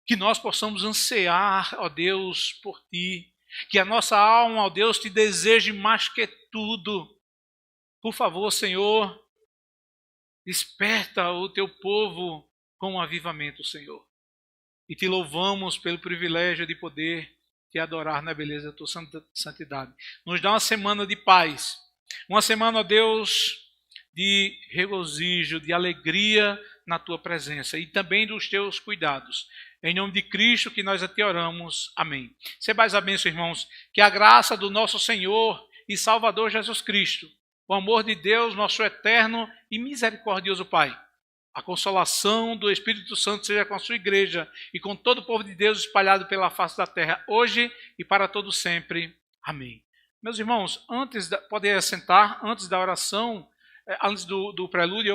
Que nós possamos ansiar, ó Deus, por ti. Que a nossa alma, ó Deus, te deseje mais que tudo. Por favor, Senhor, desperta o teu povo com um avivamento, Senhor. E te louvamos pelo privilégio de poder te adorar na beleza da tua santidade. Nos dá uma semana de paz. Uma semana, ó Deus, de regozijo, de alegria na tua presença e também dos teus cuidados. Em nome de Cristo que nós a te oramos. Amém. Recebais a bênção, irmãos. Que a graça do nosso Senhor e Salvador Jesus Cristo, o amor de Deus, nosso eterno e misericordioso Pai, a consolação do Espírito Santo seja com a sua igreja e com todo o povo de Deus espalhado pela face da terra, hoje e para todo sempre. Amém. Meus irmãos, podem assentar, antes da oração, antes do prelúdio,